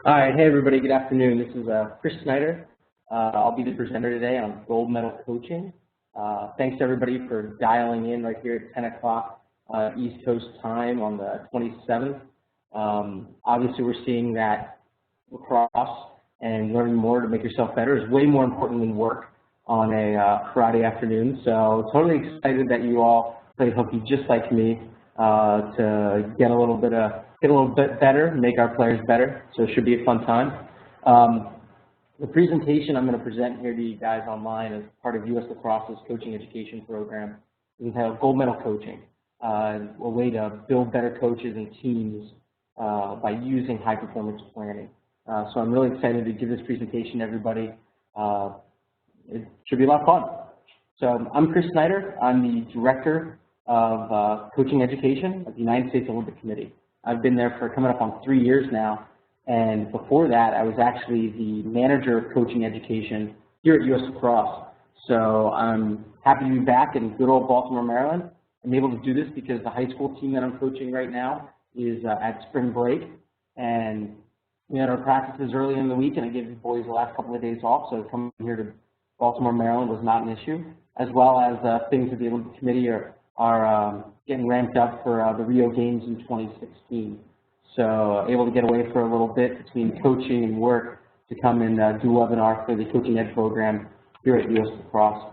All right, hey everybody, good afternoon. This is Chris Snyder. I'll be the presenter today on gold medal coaching. Thanks to everybody for dialing in right here at 10 o'clock East Coast time on the 27th. Obviously, we're seeing that lacrosse and learning more to make yourself better is way more important than work on a Friday afternoon. So totally excited that you all play hooky just like me to get a little bit better, make our players better. So it should be a fun time. The presentation I'm going to present here to you guys online as part of U.S. Lacrosse's coaching education program is entitled Gold Medal Coaching, a way to build better coaches and teams by using high performance planning. So I'm really excited to give this presentation to everybody. It should be a lot of fun. So I'm Chris Snyder. I'm the Director of Coaching Education at the United States Olympic Committee. I've been there for coming up on 3 years now, and before that I was actually the Manager of Coaching Education here at U.S. Lacrosse. So I'm happy to be back in good old Baltimore, Maryland. I'm able to do this because the high school team that I'm coaching right now is at spring break, and we had our practices early in the week, and I gave the boys the last couple of days off, so coming here to Baltimore, Maryland was not an issue, as well as things at the Olympic Committee are getting ramped up for the Rio Games in 2016. So able to get away for a little bit between coaching and work to come and do a webinar for the Coaching Ed program here at U.S. Lacrosse.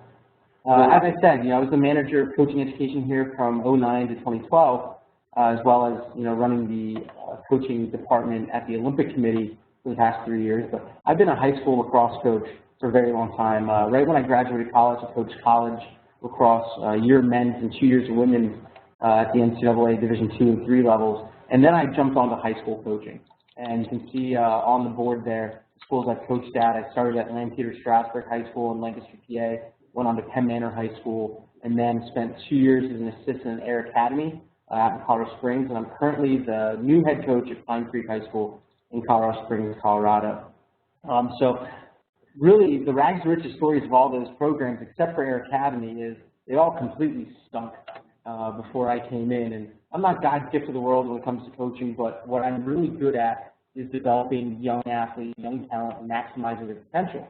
As I said, I was the Manager of Coaching Education here from 2009 to 2012, as well as running the coaching department at the Olympic Committee for the past 3 years. But I've been a high school lacrosse coach for a very long time. Right when I graduated college, I coached college lacrosse, year men's and 2 years of women's at the NCAA Division II and III levels. And then I jumped onto high school coaching. And you can see on the board there the schools I've coached at. I started at Lampeter Strasburg High School in Lancaster, PA, went on to Penn Manor High School, and then spent 2 years as an assistant at Air Academy out in Colorado Springs. And I'm currently the new head coach at Pine Creek High School in Colorado Springs, Colorado. So really, the rags to riches stories of all those programs, except for Air Academy, is they all completely stunk before I came in. And I'm not God's gift to the world when it comes to coaching, but what I'm really good at is developing young athletes, young talent, and maximizing their potential.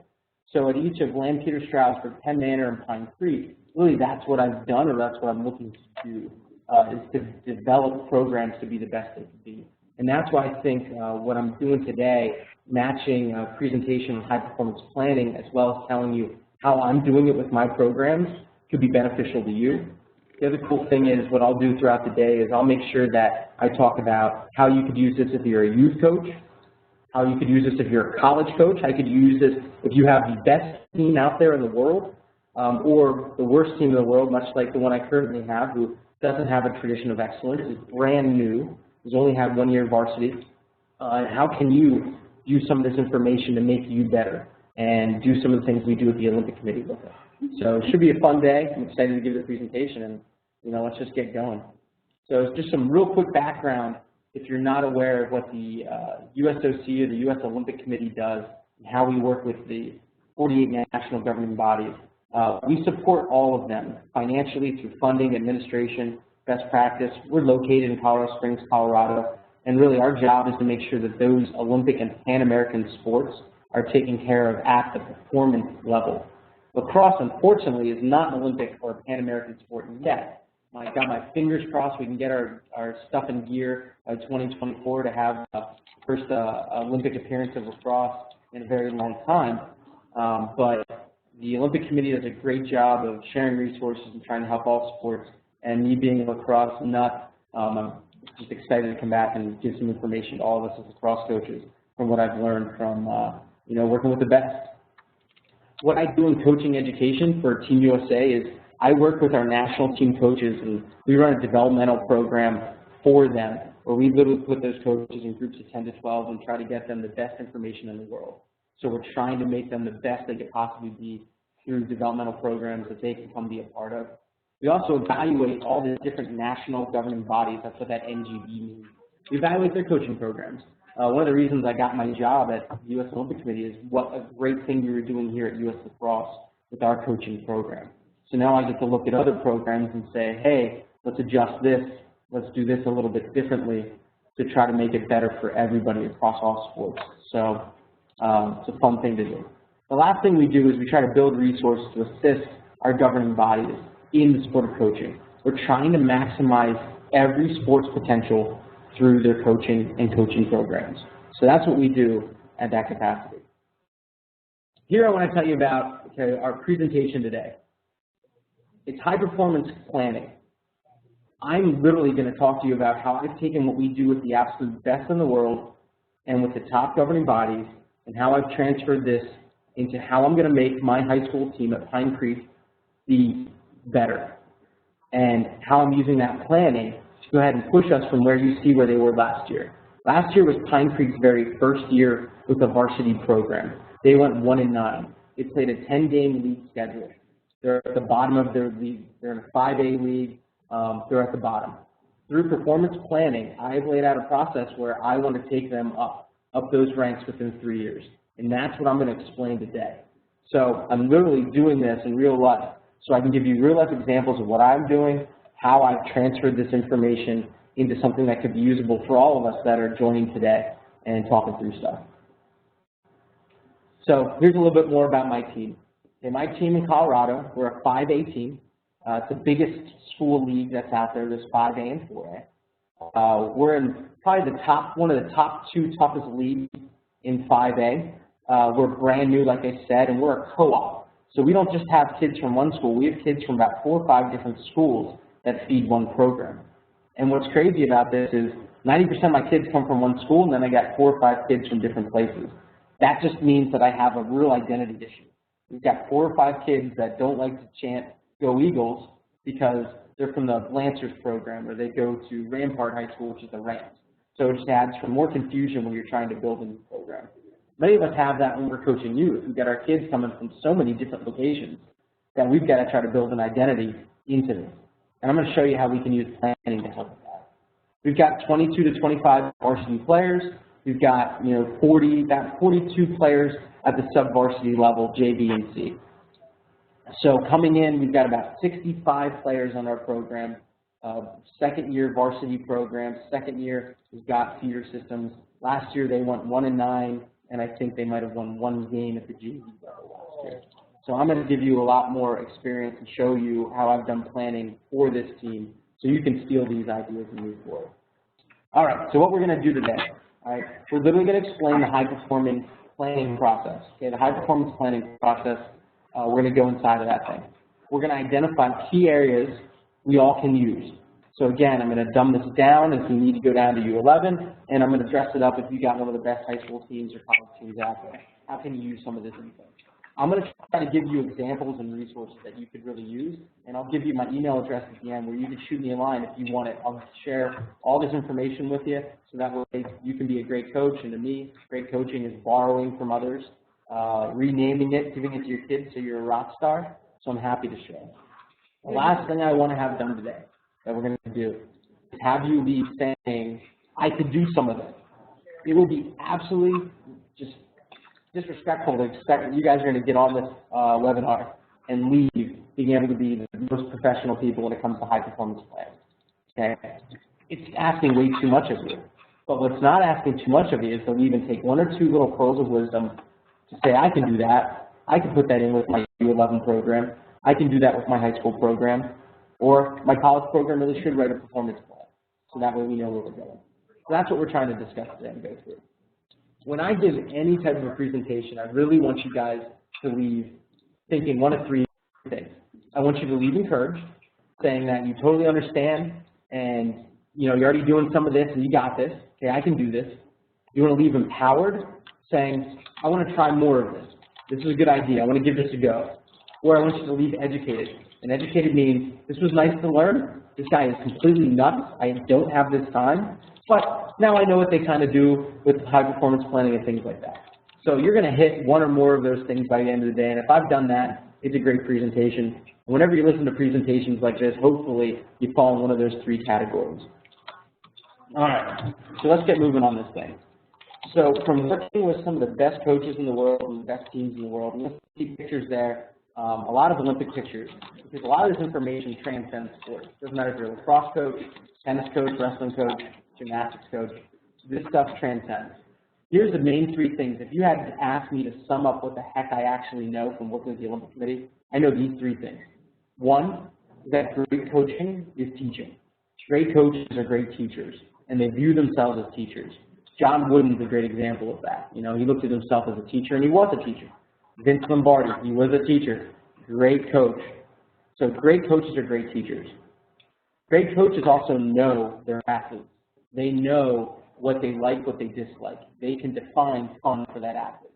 So at each of Lampeter, Strasburg, Penn Manor, and Pine Creek, really that's what I've done, or that's what I'm looking to do, is to develop programs to be the best they can be. And that's why I think what I'm doing today, matching presentation and high-performance planning, as well as telling you how I'm doing it with my programs, could be beneficial to you. The other cool thing is what I'll do throughout the day is I'll make sure that I talk about how you could use this if you're a youth coach, how you could use this if you're a college coach. I could use this if you have the best team out there in the world or the worst team in the world, much like the one I currently have, who doesn't have a tradition of excellence, is brand new, has only had 1 year of varsity. How can you use some of this information to make you better and do some of the things we do at the Olympic Committee with it? So it should be a fun day. I'm excited to give the presentation, and let's just get going. So just some real quick background if you're not aware of what the USOC or the U.S. Olympic Committee does and how we work with the 48 national governing bodies. We support all of them financially through funding, administration, best practice. We're located in Colorado Springs, Colorado, and really our job is to make sure that those Olympic and Pan-American sports are taken care of at the performance level. Lacrosse, unfortunately, is not an Olympic or Pan-American sport yet. I got my fingers crossed we can get our stuff in gear by 2024 to have the first Olympic appearance of lacrosse in a very long time. But the Olympic Committee does a great job of sharing resources and trying to help all sports. And me being a lacrosse nut, I'm just excited to come back and give some information to all of us as lacrosse coaches from what I've learned from working with the best. What I do in coaching education for Team USA is I work with our national team coaches, and we run a developmental program for them where we literally put those coaches in groups of 10 to 12 and try to get them the best information in the world. So we're trying to make them the best they could possibly be through developmental programs that they can come be a part of. We also evaluate all the different national governing bodies. That's what that NGB means. We evaluate their coaching programs. One of the reasons I got my job at the U.S. Olympic Committee is what a great thing we were doing here at U.S. Lacrosse with our coaching program. So now I get to look at other programs and say, hey, let's adjust this, let's do this a little bit differently, to try to make it better for everybody across all sports. So it's a fun thing to do. The last thing we do is we try to build resources to assist our governing bodies in the sport of coaching. We're trying to maximize every sport's potential through their coaching and coaching programs. So that's what we do at that capacity. Here I want to tell you about our presentation today. It's high performance planning. I'm literally going to talk to you about how I've taken what we do with the absolute best in the world and with the top governing bodies and how I've transferred this into how I'm going to make my high school team at Pine Creek be better, and how I'm using that planning to go ahead and push us from where you see where they were last year. Last year was Pine Creek's very first year with a varsity program. They went 1-9. They played a 10-game league schedule. They're at the bottom of their league. They're in a 5A league. They're at the bottom. Through performance planning, I've laid out a process where I want to take them up those ranks within 3 years. And that's what I'm going to explain today. So I'm literally doing this in real life. So I can give you real life examples of what I'm doing, how I've transferred this information into something that could be usable for all of us that are joining today and talking through stuff. So here's a little bit more about my team. Okay, my team in Colorado, we're a 5A team. It's the biggest school league that's out there. There's 5A and 4A. We're in probably one of the top 2 toughest leagues in 5A. We're brand new, like I said, and we're a co-op. So we don't just have kids from one school. We have kids from about 4 or 5 different schools that feed one program. And what's crazy about this is 90% of my kids come from one school, and then I got 4 or 5 kids from different places. That just means that I have a real identity issue. We've got 4 or 5 kids that don't like to chant "Go Eagles" because they're from the Lancers program, or they go to Rampart High School, which is the Rams. So it just adds for more confusion when you're trying to build a new program. Many of us have that when we're coaching youth. We've got our kids coming from so many different locations that we've got to try to build an identity into this. And I'm going to show you how we can use planning to help with that. We've got 22 to 25 varsity players. We've got 42 players at the sub-varsity level, JV and C. So coming in, we've got about 65 players on our program. Second year varsity program. Second year, we've got feeder systems. Last year they went 1-9, and I think they might have won 1 game at the JV level last year. So I'm going to give you a lot more experience and show you how I've done planning for this team so you can steal these ideas and move forward. All right, so what we're going to do today, all right, we're literally going to explain the high-performance planning process. Okay, the high-performance planning process, we're going to go inside of that thing. We're going to identify key areas we all can use. So again, I'm going to dumb this down if you need to go down to U11, and I'm going to dress it up if you got one of the best high school teams or college teams out there. How can you use some of this info? I'm going to try to give you examples and resources that you could really use, and I'll give you my email address at the end where you can shoot me a line if you want it. I'll share all this information with you so that way you can be a great coach, and to me, great coaching is borrowing from others, renaming it, giving it to your kids so you're a rock star, so I'm happy to share. The last thing I want to have done today that we're going to do is have you leave saying, I could do some of it. It will be absolutely just disrespectful to expect that you guys are going to get on this webinar and leave being able to be the most professional people when it comes to high performance plans. Okay? It's asking way too much of you. But what's not asking too much of you is to leave and take 1 or 2 little pearls of wisdom to say, I can do that. I can put that in with my U11 program. I can do that with my high school program. Or my college program really should write a performance plan. So that way we know where we're going. So that's what we're trying to discuss today and go through. When I give any type of a presentation, I really want you guys to leave thinking 1 of 3 things. I want you to leave encouraged, saying that you totally understand and you're already doing some of this and you got this. Okay, I can do this. You want to leave empowered, saying, I want to try more of this. This is a good idea. I want to give this a go. Or I want you to leave educated. And educated means this was nice to learn. This guy is completely nuts. I don't have this time. But now I know what they kind of do with high-performance planning and things like that. So you're going to hit 1 or more of those things by the end of the day. And if I've done that, it's a great presentation. Whenever you listen to presentations like this, hopefully you fall in one of those 3 categories. All right, so let's get moving on this thing. So from working with some of the best coaches in the world and the best teams in the world, you'll see pictures there, a lot of Olympic pictures, because a lot of this information transcends sports. It doesn't matter if you're a lacrosse coach, tennis coach, wrestling coach, gymnastics coach. This stuff transcends. Here's the main three things. If you had to ask me to sum up what the heck I actually know from working with the Olympic Committee, I know these three things. One, that great coaching is teaching. Great coaches are great teachers, and they view themselves as teachers. John Wooden's a great example of that. You know, he looked at himself as a teacher, and he was a teacher. Vince Lombardi, he was a teacher. Great coach. So great coaches are great teachers. Great coaches also know their athletes. They know what they like, what they dislike. They can define fun for that athlete.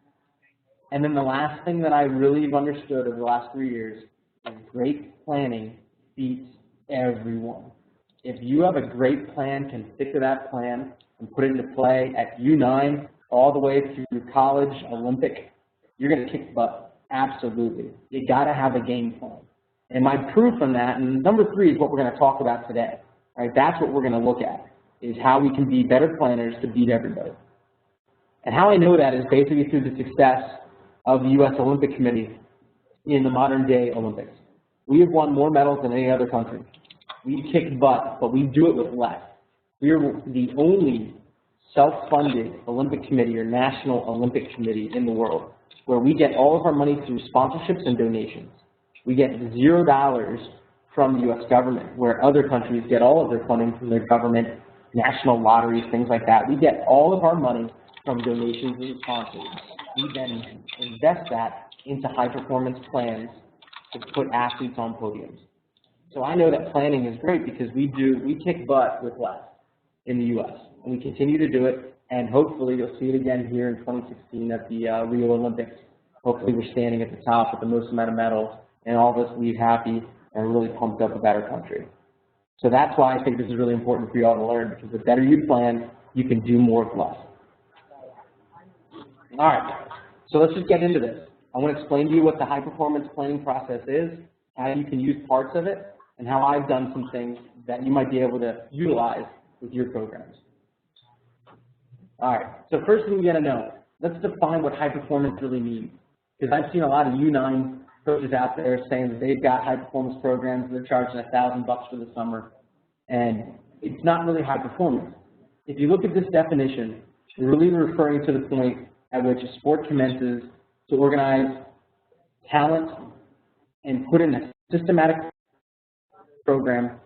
And then the last thing that I really have understood over the last 3 years is great planning beats everyone. If you have a great plan, can stick to that plan, and put it into play at U9 all the way through college, Olympic, you're going to kick butt. Absolutely. You got to have a game plan. And my proof on that, and number 3 is what we're going to talk about today. Right? That's what we're going to look at, is how we can be better planners to beat everybody. And how I know that is basically through the success of the U.S. Olympic Committee in the modern day Olympics. We have won more medals than any other country. We kick butt, but we do it with less. We are the only self-funded Olympic committee or national Olympic committee in the world where we get all of our money through sponsorships and donations. We get $0 from the U.S. government, where other countries get all of their funding from their government, national lotteries, things like that. We get all of our money from donations and sponsors. We then invest that into high-performance plans to put athletes on podiums. So I know that planning is great because we kick butt with less in the U.S. and we continue to do it, and hopefully you'll see it again here in 2016 at the Rio Olympics. Hopefully we're standing at the top with the most amount of medals, and all of us leave happy and really pumped up about our country. So that's why I think this is really important for you all to learn, because the better you plan, you can do more with less. All right, so let's just get into this. I want to explain to you what the high-performance planning process is, how you can use parts of it, and how I've done some things that you might be able to utilize with your programs. All right, so first thing you got to know, let's define what high performance really means. Because I've seen a lot of U9 coaches out there saying that they've got high performance programs, they're charging $1,000 for the summer, and it's not really high performance. If you look at this definition, we're really referring to the point at which a sport commences to organize talent and put in a systematic program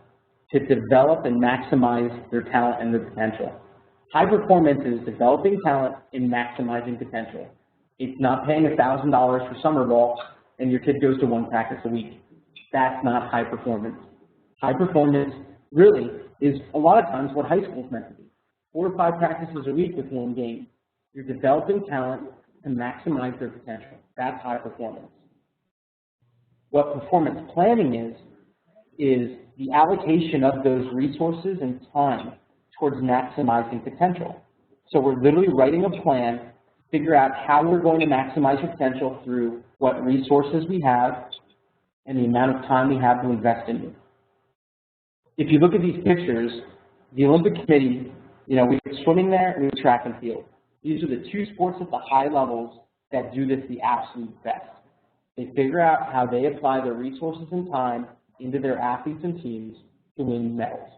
to develop and maximize their talent and their potential. High performance is developing talent and maximizing potential. It's not paying $1,000 for summer ball and your kid goes to 1 practice a week. That's not high performance. High performance really is a lot of times what high school is meant to be. 4 or 5 practices a week with 1 game. You're developing talent to maximize their potential. That's high performance. What performance planning is the allocation of those resources and time towards maximizing potential. So we're literally writing a plan to figure out how we're going to maximize your potential through what resources we have and the amount of time we have to invest in it. If you look at these pictures, the Olympic Committee, we have swimming there and we have track and field. These are the 2 sports at the high levels that do this the absolute best. They figure out how they apply their resources and time into their athletes and teams to win medals.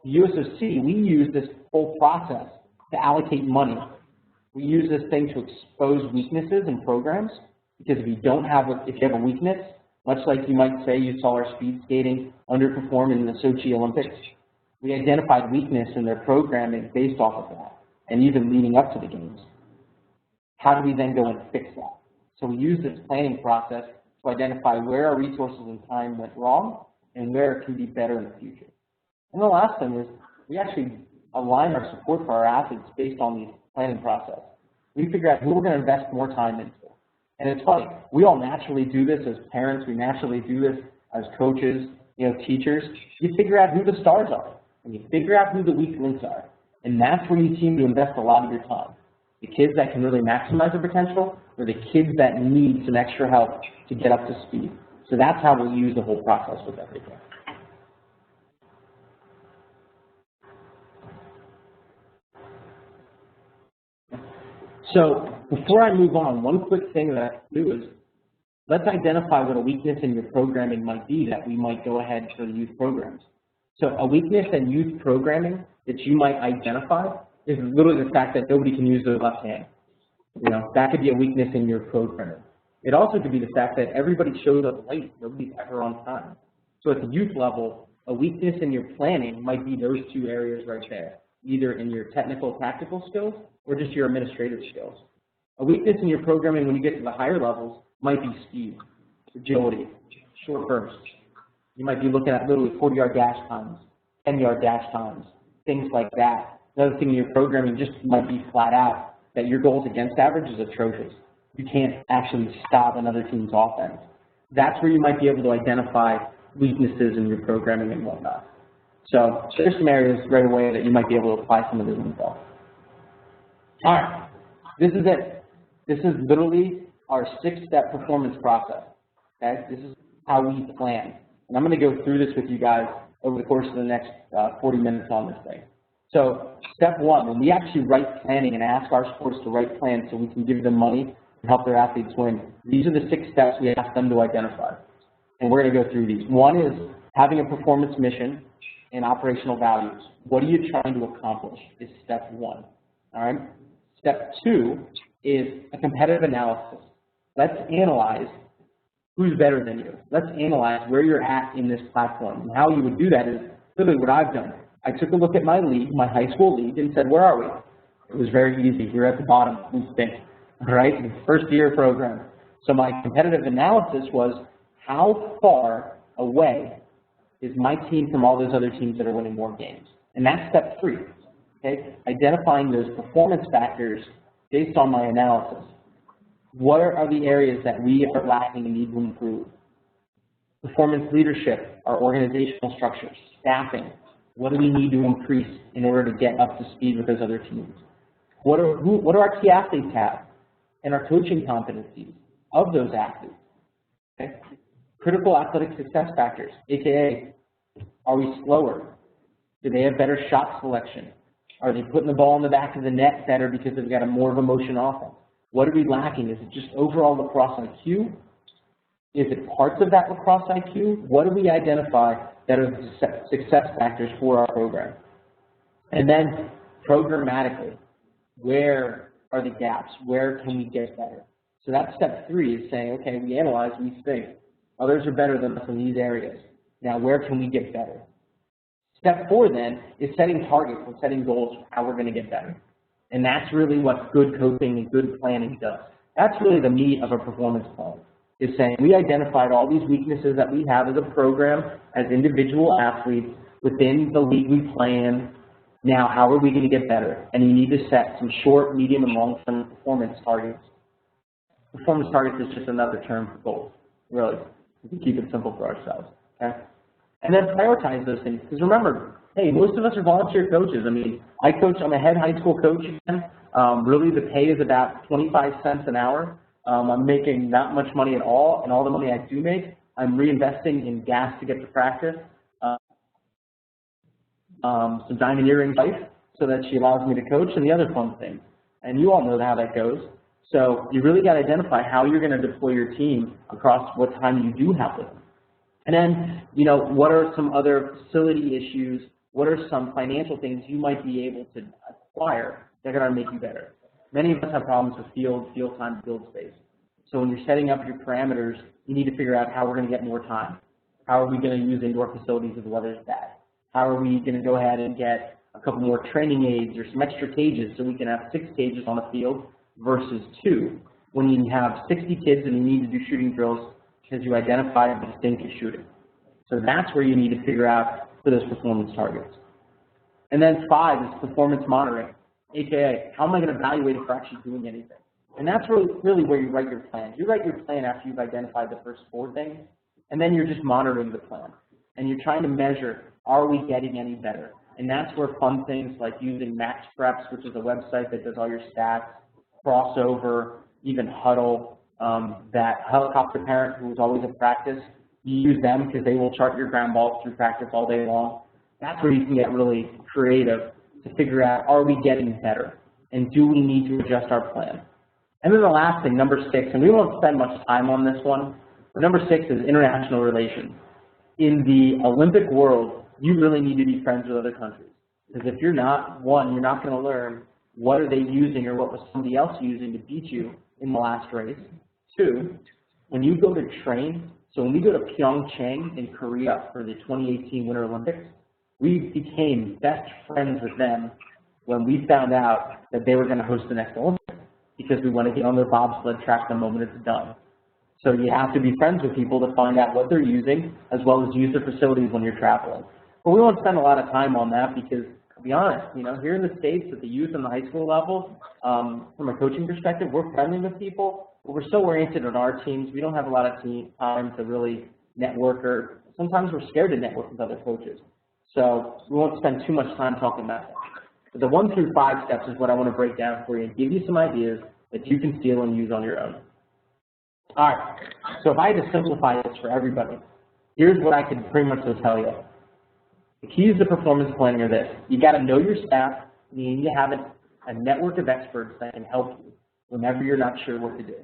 The USOC, we use this whole process to allocate money. We use this thing to expose weaknesses in programs, because if you have a weakness, much like you might say you saw our speed skating underperform in the Sochi Olympics, we identified weakness in their programming based off of that, and even leading up to the games. How do we then go and fix that? So we use this planning process to identify where our resources and time went wrong and where it can be better in the future. And the last thing is we actually align our support for our athletes based on the planning process. We figure out who we're going to invest more time into. And it's funny, we all naturally do this as parents, we naturally do this as coaches, teachers. You figure out who the stars are, and you figure out who the weak links are. And that's where you seem to invest a lot of your time. The kids that can really maximize their potential, or the kids that need some extra help to get up to speed. So that's how we'll use the whole process with everything. So before I move on, one quick thing that I can do is let's identify what a weakness in your programming might be that we might go ahead for the youth programs. So a weakness in youth programming that you might identify is literally the fact that nobody can use their left hand. You know, that could be a weakness in your programming. It also could be the fact that everybody shows up late, nobody's ever on time. So at the youth level, a weakness in your planning might be those two areas right there, either in your technical, tactical skills or just your administrative skills. A weakness in your programming when you get to the higher levels might be speed, agility, short bursts. You might be looking at literally 40-yard dash times, 10-yard dash times, things like that. Another thing in your programming just might be flat out that your goals against average is atrocious. You can't actually stop another team's offense. That's where you might be able to identify weaknesses in your programming and whatnot. So there's some areas right away that you might be able to apply some of this info. All right, this is it. This is literally our 6-step performance process. Okay, this is how we plan. And I'm going to go through this with you guys over the course of the next 40 minutes on this thing. So step 1, when we actually write planning and ask our sports to write plans so we can give them money and help their athletes win, these are the 6 steps we ask them to identify. And we're going to go through these. 1 is having a performance mission and operational values. What are you trying to accomplish is step 1. All right. Step 2 is a competitive analysis. Let's analyze who's better than you. Let's analyze where you're at in this platform. And how you would do that is literally what I've done. I took a look at my league, my high school league, and said, where are we? It was very easy. We're at the bottom. We stink. All right, first year program. So my competitive analysis was, how far away is my team from all those other teams that are winning more games? And that's step 3. Okay, identifying those performance factors based on my analysis. What are the areas that we are lacking and need to improve? Performance leadership, our organizational structure, staffing. What do we need to increase in order to get up to speed with those other teams? What do our key athletes have? And our coaching competencies of those athletes. Okay? Critical athletic success factors, aka, are we slower? Do they have better shot selection? Are they putting the ball in the back of the net better because they've got a more of a motion offense? What are we lacking? Is it just overall lacrosse IQ? Is it parts of that lacrosse IQ? What do we identify that are the success factors for our program? And then programmatically, where are the gaps? Where can we get better? So that's step 3 is saying, okay, we analyze, we think. Others are better than us in these areas. Now, where can we get better? Step 4 then is setting targets and setting goals for how we're going to get better. And that's really what good coaching and good planning does. That's really the meat of a performance plan, is saying we identified all these weaknesses that we have as a program, as individual athletes within the league we plan. Now, how are we going to get better? And you need to set some short, medium, and long-term performance targets. Performance targets is just another term for goals, really. We can keep it simple for ourselves, okay? And then prioritize those things. Because remember, hey, most of us are volunteer coaches. I mean, I'm a head high school coach. Really, the pay is about 25 cents an hour. I'm making not much money at all, and all the money I do make, I'm reinvesting in gas to get to practice, some diamond earring wife so that she allows me to coach, and the other fun things. And you all know how that goes. So you really got to identify how you're going to deploy your team across what time you do have with them. And then, you know, what are some other facility issues? What are some financial things you might be able to acquire that are going to make you better? Many of us have problems with field time, field space. So when you're setting up your parameters, you need to figure out how we're going to get more time. How are we going to use indoor facilities if the weather's bad? How are we going to go ahead and get a couple more training aids or some extra cages so we can have 6 cages on the field versus 2 when you have 60 kids and you need to do shooting drills because you identify a distinct shooting. So that's where you need to figure out for those performance targets. And then 5 is performance monitoring, aka how am I going to evaluate if we're actually doing anything? And that's really where you write your plan. You write your plan after you've identified the first 4 things, and then you're just monitoring the plan. And you're trying to measure, are we getting any better? And that's where fun things like using Max Preps, which is a website that does all your stats, Crossover, even Huddle, that helicopter parent who is always at practice, you use them because they will chart your ground balls through practice all day long. That's where you can get really creative to figure out, are we getting better? And do we need to adjust our plan? And then the last thing, number 6, and we won't spend much time on this one, but number 6 is international relations. In the Olympic world, you really need to be friends with other countries. Because if you're not, one, you're not going to learn what are they using or what was somebody else using to beat you in the last race. Two, when you go to train, so when we go to Pyeongchang in Korea for the 2018 Winter Olympics, we became best friends with them when we found out that they were going to host the next Olympics because we want to get on their bobsled track the moment it's done. So you have to be friends with people to find out what they're using as well as use their facilities when you're traveling. But we won't spend a lot of time on that because, to be honest, here in the States at the youth and the high school level, from a coaching perspective, we're friendly with people, but we're so oriented on our teams, we don't have a lot of time to really network, or sometimes we're scared to network with other coaches. So we won't spend too much time talking about that. But the 1 through 5 steps is what I want to break down for you and give you some ideas that you can steal and use on your own. All right, so if I had to simplify this for everybody, here's what I could pretty much tell you. The keys to performance planning are this. You got to know your staff, meaning you have a network of experts that can help you whenever you're not sure what to do.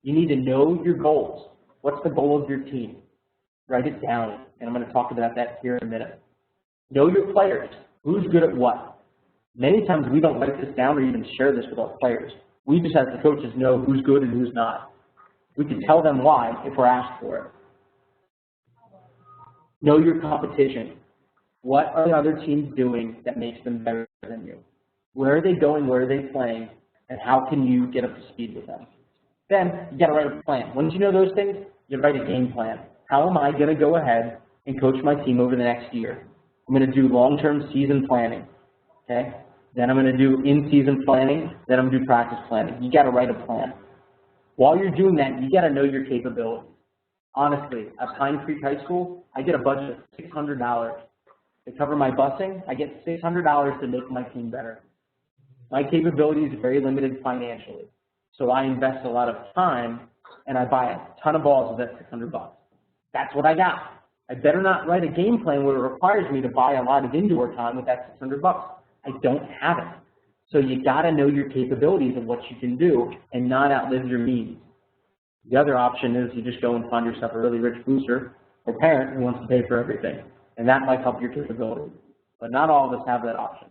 You need to know your goals. What's the goal of your team? Write it down, and I'm going to talk about that here in a minute. Know your players. Who's good at what? Many times we don't write this down or even share this with our players. We just, as the coaches, know who's good and who's not. We can tell them why if we're asked for it. Know your competition. What are the other teams doing that makes them better than you? Where are they going? Where are they playing? And how can you get up to speed with them? Then you got to write a plan. Once you know those things, you write a game plan. How am I going to go ahead and coach my team over the next year? I'm going to do long-term season planning. Okay? Then I'm going to do in-season planning. Then I'm going to do practice planning. You got to write a plan. While you're doing that, you got to know your capabilities. Honestly, at Pine Creek High School, I get a budget of $600. To cover my busing, I get $600 to make my team better. My capability is very limited financially, so I invest a lot of time and I buy a ton of balls with that $600. That's what I got. I better not write a game plan where it requires me to buy a lot of indoor time with that $600. I don't have it. So you got to know your capabilities of what you can do and not outlive your means. The other option is you just go and find yourself a really rich booster or parent who wants to pay for everything. And that might help your capabilities. But not all of us have that option.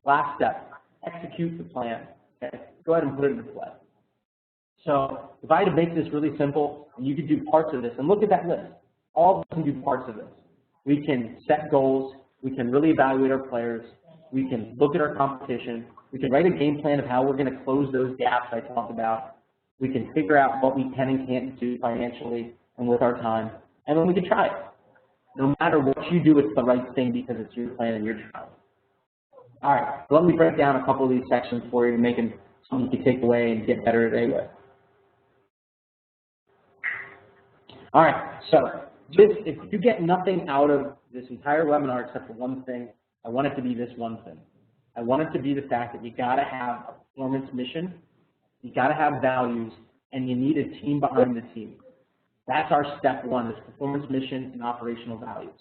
Last step, execute the plan. Okay? Go ahead and put it into play. So if I had to make this really simple, and you could do parts of this, and look at that list. All of us can do parts of this. We can set goals. We can really evaluate our players. We can look at our competition. We can write a game plan of how we're going to close those gaps I talked about. We can figure out what we can and can't do financially and with our time. And then we can try it. No matter what you do, it's the right thing because it's your plan and your trial. All right, so let me break down a couple of these sections for you to make them something you can take away and get better today with. All right, so if you get nothing out of this entire webinar except for one thing, I want it to be this one thing. I want it to be the fact that you got to have a performance mission, you got to have values, and you need a team behind the team. That's our step one, is performance mission and operational values.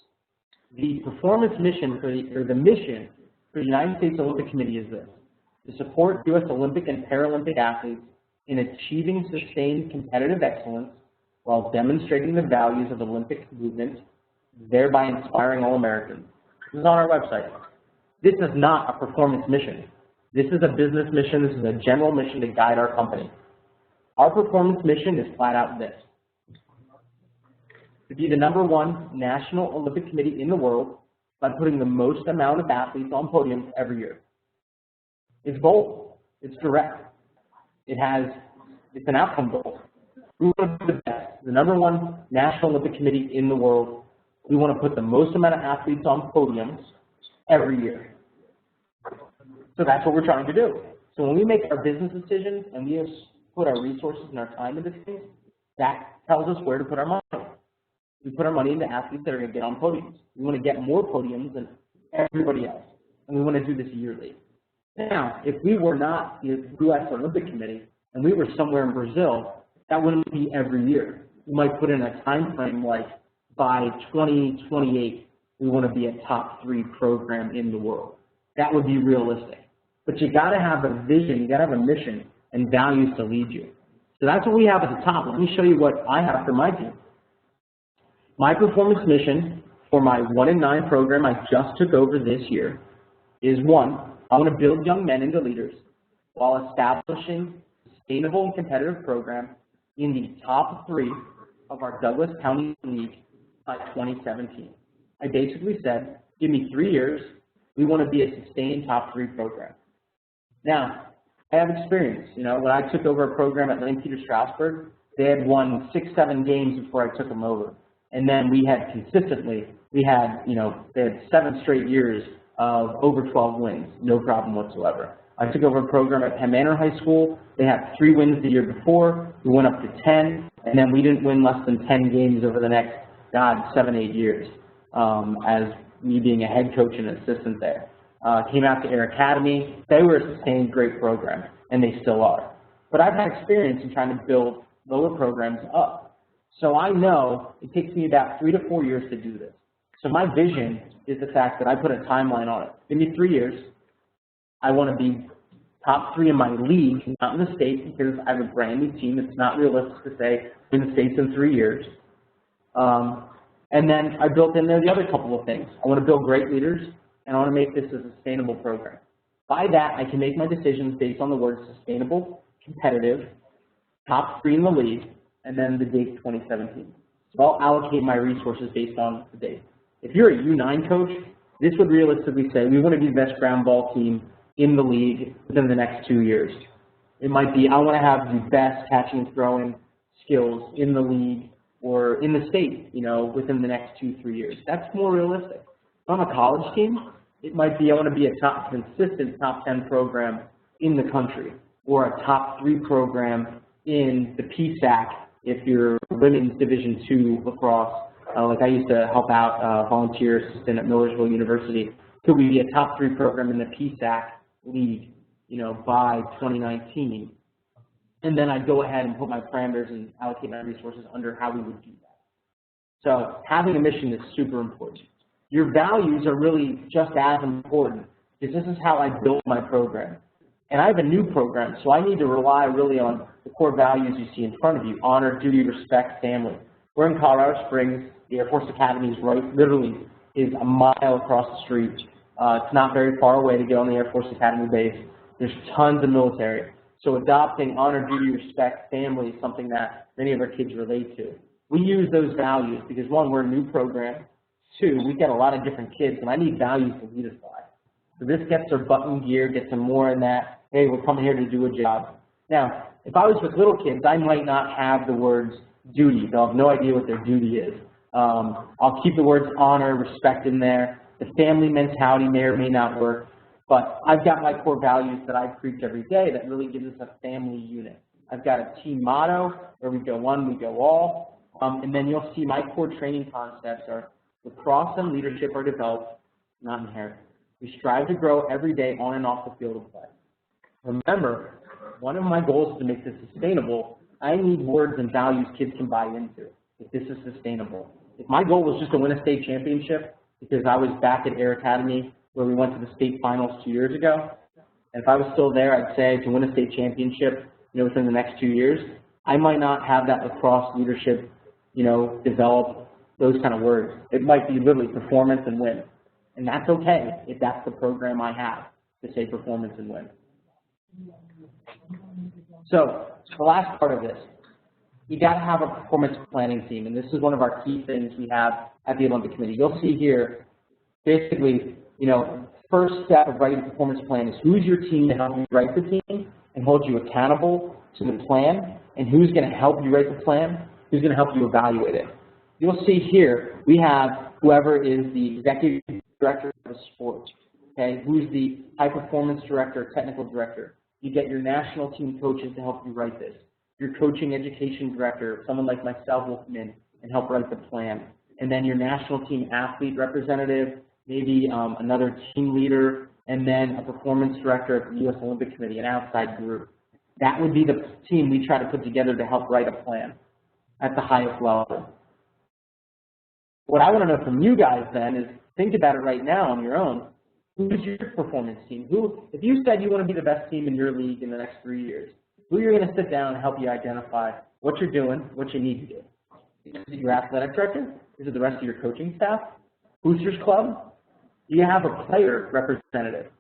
The performance mission, or the mission for the United States Olympic Committee is this: to support U.S. Olympic and Paralympic athletes in achieving sustained competitive excellence while demonstrating the values of the Olympic movement, thereby inspiring all Americans. This is on our website. This is not a performance mission. This is a business mission. This is a general mission to guide our company. Our performance mission is flat out this: to be the #1 National Olympic Committee in the world by putting the most amount of athletes on podiums every year. It's bold. It's direct. It's an outcome goal. We want to be the best, the #1 National Olympic Committee in the world. We want to put the most amount of athletes on podiums every year. So that's what we're trying to do. So when we make our business decisions and we put our resources and our time into things, that tells us where to put our money. We put our money into athletes that are going to get on podiums. We want to get more podiums than everybody else, and we want to do this yearly. Now, if we were not the U.S. Olympic Committee and we were somewhere in Brazil, that wouldn't be every year. We might put in a time frame like by 2028, we want to be a top 3 program in the world. That would be realistic. But you got to have a vision, you got to have a mission and values to lead you. So that's what we have at the top. Let me show you what I have for my team. My performance mission for my 1 in 9 program I just took over this year is one, I want to build young men into leaders while establishing a sustainable and competitive program in the top 3 of our Douglas County League by 2017. I basically said, give me 3 years, we want to be a sustained top 3 program. Now, I have experience. You know, when I took over a program at Lane Peter Strasburg, they had won 6, 7 games before I took them over. And then we had consistently, they had 7 straight years of over 12 wins, no problem whatsoever. I took over a program at Penn Manor High School. They had 3 wins the year before. We went up to 10, and then we didn't win less than 10 games over the next, 7, 8 years as me being a head coach and assistant there. Came out to Air Academy. They were a sustained great program, and they still are. But I've had experience in trying to build lower programs up. So I know it takes me about 3 to 4 years to do this. So my vision is the fact that I put a timeline on it. Give me 3 years. I want to be top 3 in my league, not in the state, because I have a brand new team. It's not realistic to say in the states in 3 years. And then I built in there the other couple of things. I want to build great leaders, and I want to make this a sustainable program. By that, I can make my decisions based on the words sustainable, competitive, top 3 in the league, and then the date 2017. So I'll allocate my resources based on the date. If you're a U9 coach, this would realistically say we want to be the best ground ball team in the league within the next 2 years. It might be I want to have the best catching and throwing skills in the league or in the state, within the next 2, 3 years. That's more realistic. If I'm a college team, it might be I want to be a consistent top 10 program in the country or a top 3 program in the PSAC if you're women's Division II lacrosse. Like I used to help out volunteer assistant at Millersville University. Could we be a top 3 program in the PSAC league, by 2019? And then I'd go ahead and put my parameters and allocate my resources under how we would do that. So having a mission is super important. Your values are really just as important, because this is how I build my program. And I have a new program, so I need to rely really on the core values you see in front of you: honor, duty, respect, family. We're in Colorado Springs. The Air Force Academy is literally a mile across the street. It's not very far away to get on the Air Force Academy base. There's tons of military. So adopting honor, duty, respect, family is something that many of our kids relate to. We use those values because, one, we're a new program. 2, we get a lot of different kids, and I need values to lead us by. So this gets their button gear, gets them more in that, hey, we're coming here to do a job. Now, if I was with little kids, I might not have the words duty. They'll have no idea what their duty is. I'll keep the words honor, respect in there. The family mentality may or may not work. But I've got my core values that I preach every day that really gives us a family unit. I've got a team motto where we go one, we go all. And then you'll see my core training concepts are lacrosse and leadership are developed, not inherent. We strive to grow every day on and off the field of play. Remember, one of my goals is to make this sustainable. I need words and values kids can buy into if this is sustainable. If my goal was just to win a state championship because I was back at Air Academy where we went to the state finals 2 years ago, and if I was still there, I'd say to win a state championship, within the next 2 years, I might not have that lacrosse leadership, develop those kind of words. It might be literally performance and win. And that's okay if that's the program I have, to say performance and win. So the last part of this, you got to have a performance planning team, and this is one of our key things we have at the Olympic Committee. You'll see here, basically, first step of writing a performance plan is who's your team to help you write the team and hold you accountable to the plan, and who's going to help you write the plan, who's going to help you evaluate it. You'll see here, we have whoever is the executive director of sport, okay, who's the high performance director, technical director. You get your national team coaches to help you write this. Your coaching education director, someone like myself, will come in and help write the plan. And then your national team athlete representative, maybe another team leader, and then a performance director at the U.S. Olympic Committee, an outside group. That would be the team we try to put together to help write a plan at the highest level. What I want to know from you guys then is think about it right now on your own. Who's your performance team? If you said you want to be the best team in your league in the next 3 years, who you're going to sit down and help you identify what you're doing, what you need to do? Is it your athletic director? Is it the rest of your coaching staff? Boosters Club, do you have a player representative?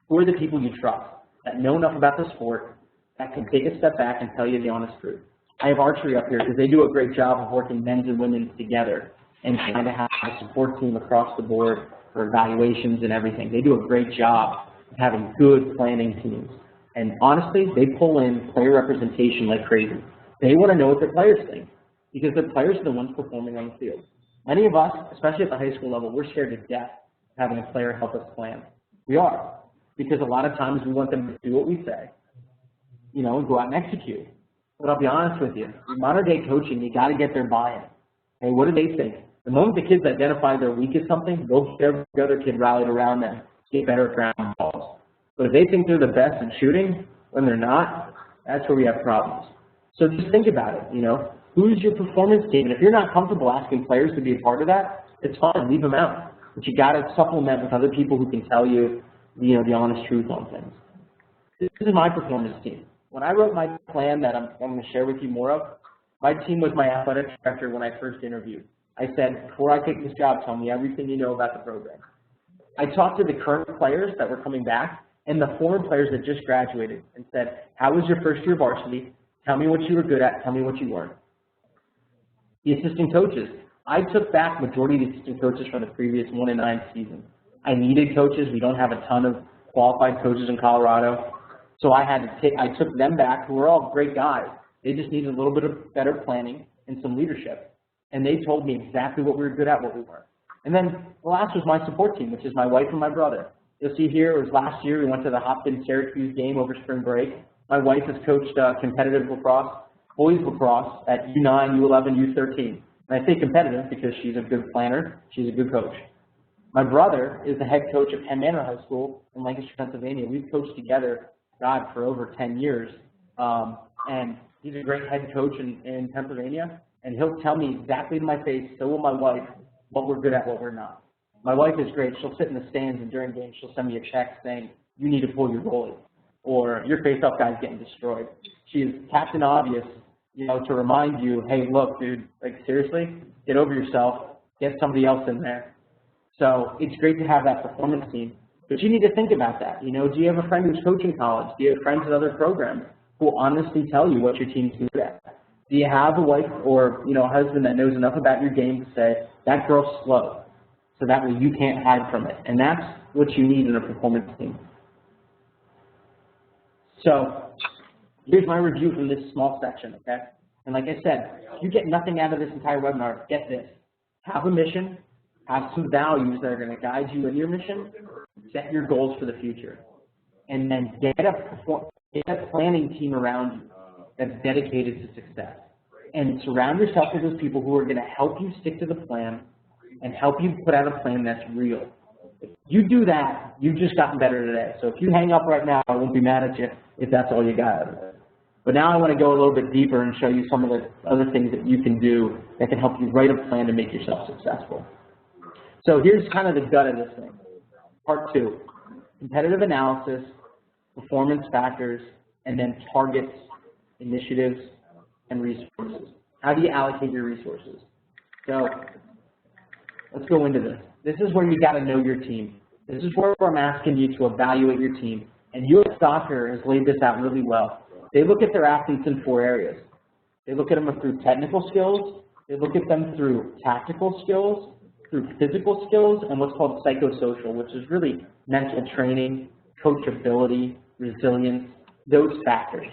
Who are the people you trust that know enough about the sport that can take a step back and tell you the honest truth? I have archery up here because they do a great job of working men's and women's together and trying to have a support team across the board for evaluations and everything. They do a great job of having good planning teams. And honestly, they pull in player representation like crazy. They want to know what their players think because their players are the ones performing on the field. Many of us, especially at the high school level, we're scared to death of having a player help us plan. We are, because a lot of times we want them to do what we say, you know, and go out and execute. But I'll be honest with you, in modern day coaching, you got to get their buy-in. Hey, what do they think? The moment the kids identify they're weak at something, they'll get every other kid rallied around them, get better at ground balls. But if they think they're the best at shooting when they're not, that's where we have problems. So just think about it, you know. Who's your performance team? And if you're not comfortable asking players to be a part of that, it's fine, leave them out. But you got to supplement with other people who can tell you, you know, the honest truth on things. This is my performance team. When I wrote my plan that I'm going to share with you more of, my team was my athletic director when I first interviewed. I said, before I take this job, tell me everything you know about the program. I talked to the current players that were coming back and the former players that just graduated and said, how was your first year varsity? Tell me what you were good at. Tell me what you weren't. The assistant coaches. I took back majority of the assistant coaches from the previous 1-9 season. I needed coaches. We don't have a ton of qualified coaches in Colorado. So I took them back, who were all great guys. They just needed a little bit of better planning and some leadership. And they told me exactly what we were good at, what we weren't. And then the last was my support team, which is my wife and my brother. You'll see here, it was last year, we went to the Hopkins-Syracuse game over spring break. My wife has coached competitive lacrosse, boys lacrosse at U9, U11, U13. And I say competitive because she's a good planner, she's a good coach. My brother is the head coach of Penn Manor High School in Lancaster, Pennsylvania. We've coached together, God, for over 10 years. And he's a great head coach in Pennsylvania. And he'll tell me exactly to my face, so will my wife, what we're good at, what we're not. My wife is great. She'll sit in the stands and during games she'll send me a check saying, you need to pull your goalie, or your face-off guy's getting destroyed. She is Captain Obvious, you know, to remind you, hey, look, dude, like seriously, get over yourself, get somebody else in there. So it's great to have that performance team. But you need to think about that. You know, do you have a friend who's coaching college? Do you have friends in other programs who will honestly tell you what your team's good at? Do you have a wife or, you know, a husband that knows enough about your game to say, that girl's slow, so that way you can't hide from it? And that's what you need in a performance team. So here's my review from this small section, okay? And like I said, if you get nothing out of this entire webinar, get this. Have a mission, have some values that are going to guide you in your mission, set your goals for the future, and then get a planning team around you that's dedicated to success. And surround yourself with those people who are going to help you stick to the plan and help you put out a plan that's real. If you do that, you've just gotten better today. So if you hang up right now, I won't be mad at you if that's all you got out of it. But now I want to go a little bit deeper and show you some of the other things that you can do that can help you write a plan to make yourself successful. So here's kind of the gut of this thing. Part 2, competitive analysis, performance factors, and then targets, initiatives, and resources. How do you allocate your resources? So let's go into this. This is where you got to know your team. This is where I'm asking you to evaluate your team. And U.S. Soccer has laid this out really well. They look at their athletes in 4 areas. They look at them through technical skills, they look at them through tactical skills, through physical skills, and what's called psychosocial, which is really mental training, coachability, resilience, those factors.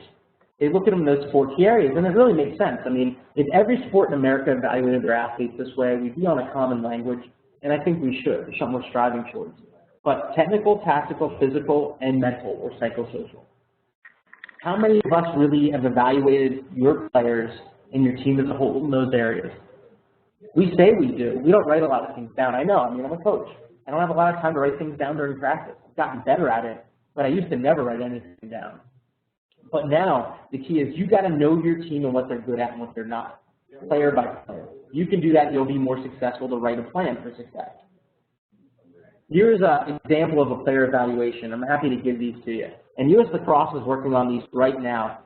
They look at them in those 4 key areas, and it really makes sense. I mean, if every sport in America evaluated their athletes this way, we'd be on a common language, and I think we should. It's something we're striving towards. But technical, tactical, physical, and mental, or psychosocial. How many of us really have evaluated your players and your team as a whole in those areas? We say we do. We don't write a lot of things down. I know. I mean, I'm a coach. I don't have a lot of time to write things down during practice. I've gotten better at it, but I used to never write anything down. But now, the key is you got to know your team and what they're good at and what they're not, player by player. You can do that, you'll be more successful to write a plan for success. Here's an example of a player evaluation. I'm happy to give these to you. And U.S. Lacrosse is working on these right now.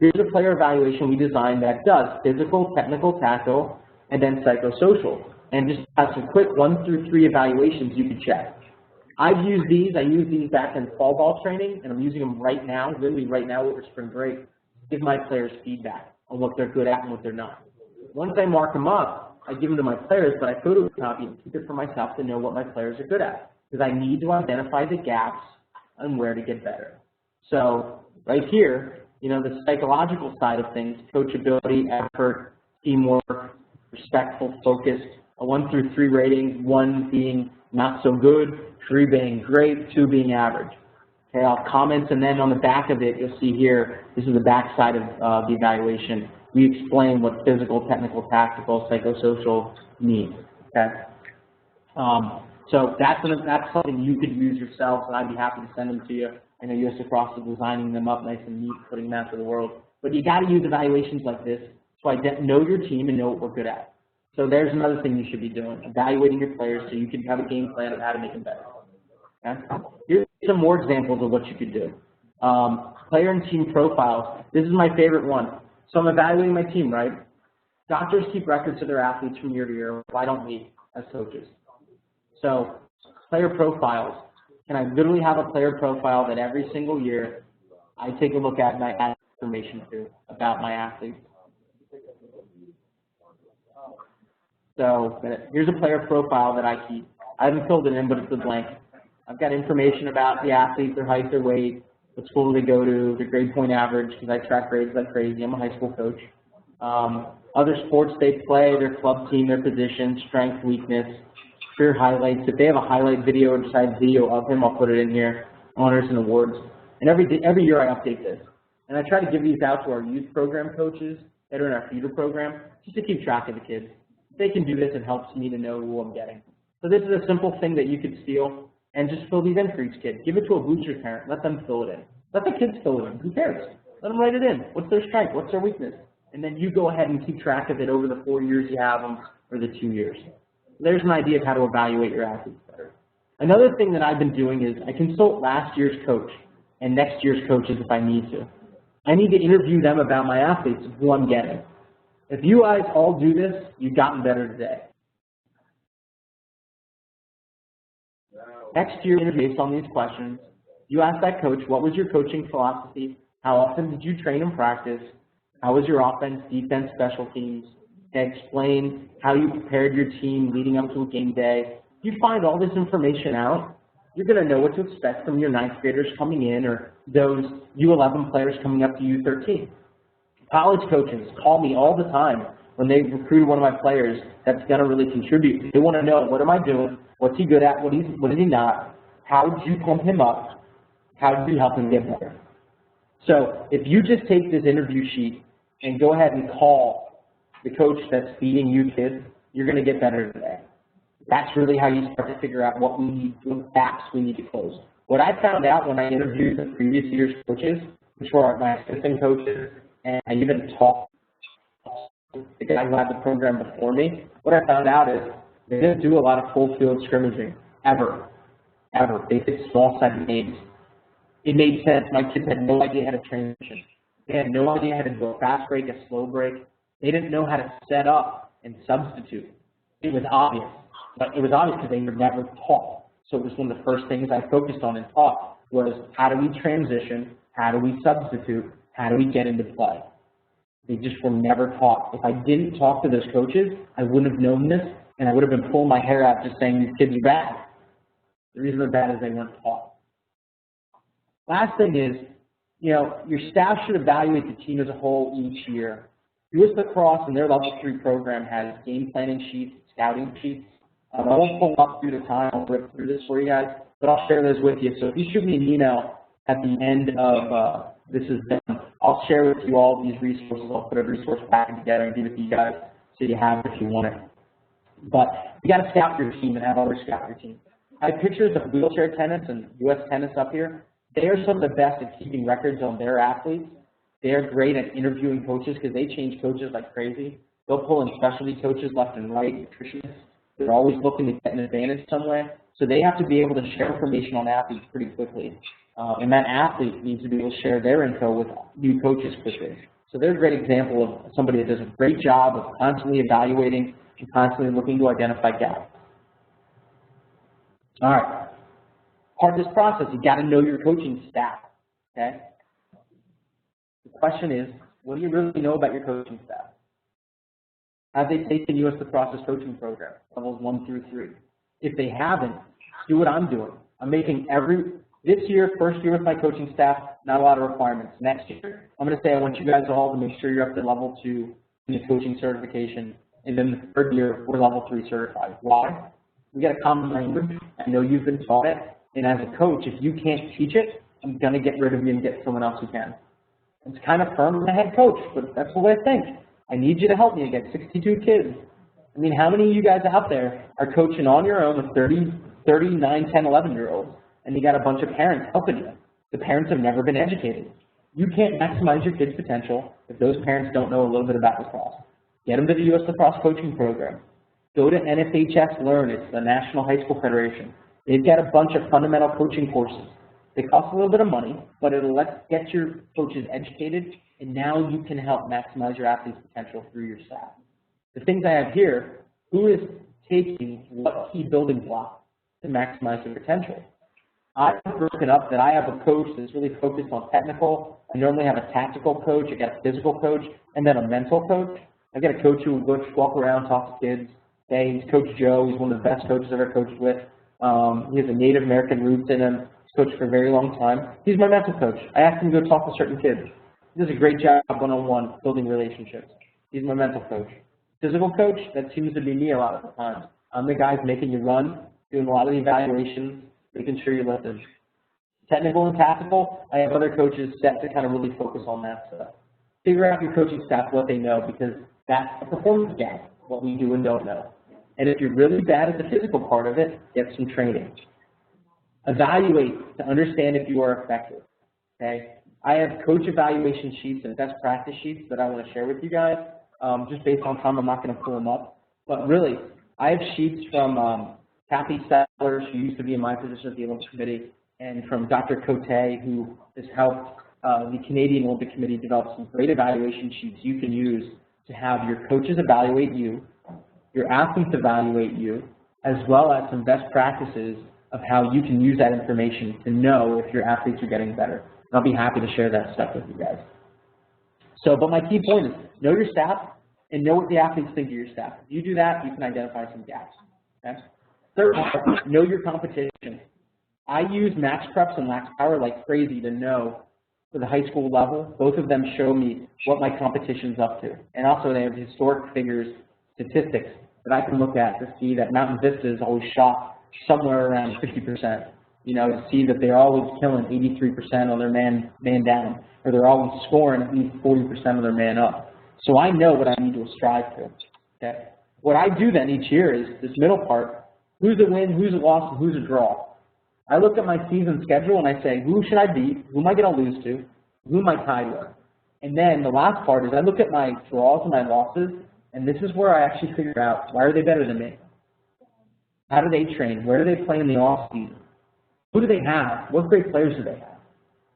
Here's a player evaluation we designed that does physical, technical, tactical, and then psychosocial. and just have some quick 1 through 3 evaluations you can check. I've used these. I used these back in fall ball training, and I'm using them right now, literally right now over spring break, to give my players feedback on what they're good at and what they're not. Once I mark them up, I give them to my players, but I photocopy and keep it for myself to know what my players are good at, because I need to identify the gaps and where to get better. So right here, you know, the psychological side of things, coachability, effort, teamwork, respectful, focused, a 1 through 3 rating, 1 being not so good, 3 being great, 2 being average. Okay, I'll comment, and then on the back of it, you'll see here, this is the back side of the evaluation. We explain what physical, technical, tactical, psychosocial means. Okay, so that's something you could use yourself, and I'd be happy to send them to you. I know US Lacrosse is designing them up nice and neat, putting them out to the world. But you got to use evaluations like this so know your team and know what we're good at. So there's another thing you should be doing, evaluating your players so you can have a game plan of how to make them better. Okay? Here's some more examples of what you could do. Player and team profiles. This is my favorite one. So I'm evaluating my team, right? Doctors keep records of their athletes from year to year. Why don't we as coaches? So player profiles. Can I literally have a player profile that every single year I take a look at and I add information to about my athletes? So here's a player profile that I keep. I haven't filled it in, but it's a blank. I've got information about the athletes, their height, their weight, what school they go to, their grade point average, because I track grades like crazy. I'm a high school coach. Other sports they play, their club team, their position, strength, weakness, career highlights. If they have a highlight video or just a video of him, I'll put it in here, honors and awards. And every year I update this. And I try to give these out to our youth program coaches that are in our feeder program, just to keep track of the kids. If they can do this, it helps me to know who I'm getting. So this is a simple thing that you could steal and just fill these in for each kid. Give it to a booster parent. Let them fill it in. Let the kids fill it in. Who cares? Let them write it in. What's their strength? What's their weakness? And then you go ahead and keep track of it over the 4 years you have them or the 2 years. There's an idea of how to evaluate your athletes better. Another thing that I've been doing is I consult last year's coach and next year's coaches if I need to. I need to interview them about my athletes, who I'm getting. If you guys all do this, you've gotten better today. Next year, based on these questions, you ask that coach, what was your coaching philosophy? How often did you train and practice? How was your offense, defense, special teams? Explain how you prepared your team leading up to a game day. If you find all this information out, you're going to know what to expect from your 9th graders coming in or those U11 players coming up to U13. College coaches call me all the time when they recruit one of my players that's going to really contribute. They want to know, what am I doing? What's he good at? What is he not? How did you pump him up? How did you help him get better? So if you just take this interview sheet and go ahead and call the coach that's feeding you kids, you're going to get better today. That's really how you start to figure out what we need, what gaps we need to close. What I found out when I interviewed the previous year's coaches, which were my assistant coaches, and I even talked to the guy who had the program before me, what I found out is they didn't do a lot of full field scrimmaging, ever. They did small-sided games. It made sense. My kids had no idea how to transition. They had no idea how to do a fast break, a slow break. They didn't know how to set up and substitute. It was obvious. But it was obvious because they were never taught. So it was one of the first things I focused on and taught was how do we transition, how do we substitute, how do we get into play. They just were never taught. If I didn't talk to those coaches, I wouldn't have known this, and I would have been pulling my hair out just saying these kids are bad. The reason they're bad is they weren't taught. Last thing is, you know, your staff should evaluate the team as a whole each year. US Lacrosse and their Level 3 program has game planning sheets, scouting sheets. I won't pull up through the time, I'll rip through this for you guys, but I'll share those with you. So if you shoot me an email at the end of this is done, I'll share with you all these resources. I'll put a resource package together and give it to you guys so you have it if you want it. But you got to scout your team and have others scout your team. I have pictures of wheelchair tennis and US tennis up here. They are some of the best at keeping records on their athletes. They are great at interviewing coaches because they change coaches like crazy. They'll pull in specialty coaches left and right, nutritionists. They're always looking to get an advantage somewhere. So they have to be able to share information on athletes pretty quickly. And that athlete needs to be able to share their info with new coaches quickly. So they're a great example of somebody that does a great job of constantly evaluating, and constantly looking to identify gaps. All right. Part of this process, you got to know your coaching staff, okay? The question is, what do you really know about your coaching staff? Have they taken US Lacrosse coaching program, levels 1 through 3? If they haven't, do what I'm doing. I'm making this year, first year with my coaching staff, not a lot of requirements. Next year, I'm going to say I want you guys all to make sure you're up to level 2 in the coaching certification, and then the third year, we're level 3 certified. Why? We got a common language. I know you've been taught it, and as a coach, if you can't teach it, I'm going to get rid of you and get someone else who can. It's kind of firm as a head coach, but that's the way I think. I need you to help me. I get 62 kids. I mean, how many of you guys out there are coaching on your own with 30, 9, 10, 11-year-olds, and you got a bunch of parents helping you? The parents have never been educated. You can't maximize your kids' potential if those parents don't know a little bit about lacrosse. Get them to the US Lacrosse coaching program. Go to NFHS Learn. It's the National High School Federation. They've got a bunch of fundamental coaching courses. They cost a little bit of money, but it'll get your coaches educated, and now you can help maximize your athlete's potential through your staff. The things I have here, who is taking what key building block to maximize their potential? I've broken up that I have a coach that's really focused on technical. I normally have a tactical coach, I got a physical coach, and then a mental coach. I've got a coach who will walk around, talk to kids. Hey, he's Coach Joe. He's one of the best coaches I've ever coached with. He has a Native American roots in him. He's coached for a very long time. He's my mental coach. I asked him to go talk to certain kids. He does a great job one-on-one building relationships. He's my mental coach. Physical coach, that seems to be me a lot of the time. I'm the guy making you run, doing a lot of the evaluations, making sure you listen. Technical and tactical, I have other coaches set to kind of really focus on that stuff. Figure out your coaching staff, what they know, because that's a performance gap, what we do and don't know. And if you're really bad at the physical part of it, get some training. Evaluate to understand if you are effective, okay? I have coach evaluation sheets and best practice sheets that I want to share with you guys. Just based on time, I'm not going to pull them up. But really, I have sheets from Kathy Sellers, who used to be in my position at the Olympic Committee, and from Dr. Cote, who has helped the Canadian Olympic Committee develop some great evaluation sheets you can use to have your coaches evaluate you, your athletes evaluate you, as well as some best practices of how you can use that information to know if your athletes are getting better. And I'll be happy to share that stuff with you guys. So, but my key point is know your staff and know what the athletes think of your staff. If you do that, you can identify some gaps. Okay? Third, know your competition. I use Max Preps and Lax Power like crazy to know for the high school level. Both of them show me what my competition's up to. And also they have historic figures, statistics that I can look at to see that Mountain Vista is always shot somewhere around 50%. You know, to see that they're always killing 83% on their man down, or they're always scoring at least 40% of their man up. So I know what I need to strive to. Okay? What I do then each year is this middle part, who's a win, who's a loss, and who's a draw. I look at my season schedule and I say, who should I beat, who am I going to lose to, who am I tied with? And then the last part is I look at my draws and my losses, and this is where I actually figure out, why are they better than me? How do they train? Where do they play in the off season? Who do they have? What great players do they have?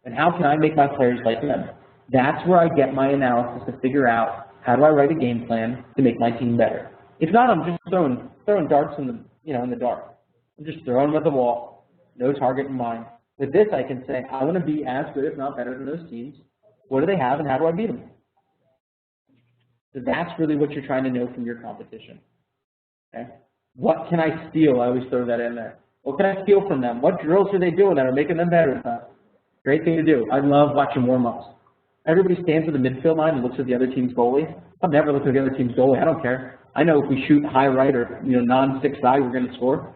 And how can I make my players like them? That's where I get my analysis to figure out, how do I write a game plan to make my team better? If not, I'm just throwing darts in the dark. I'm just throwing them at the wall, no target in mind. With this, I can say, I want to be as good, if not better than those teams. What do they have, and how do I beat them? So that's really what you're trying to know from your competition. Okay? What can I steal? I always throw that in there. What can I steal from them? What drills are they doing that are making them better? Great thing to do. I love watching warm-ups. Everybody stands at the midfield line and looks at the other team's goalie. I've never looked at the other team's goalie. I don't care. I know if we shoot high right or non-6 side, we're going to score.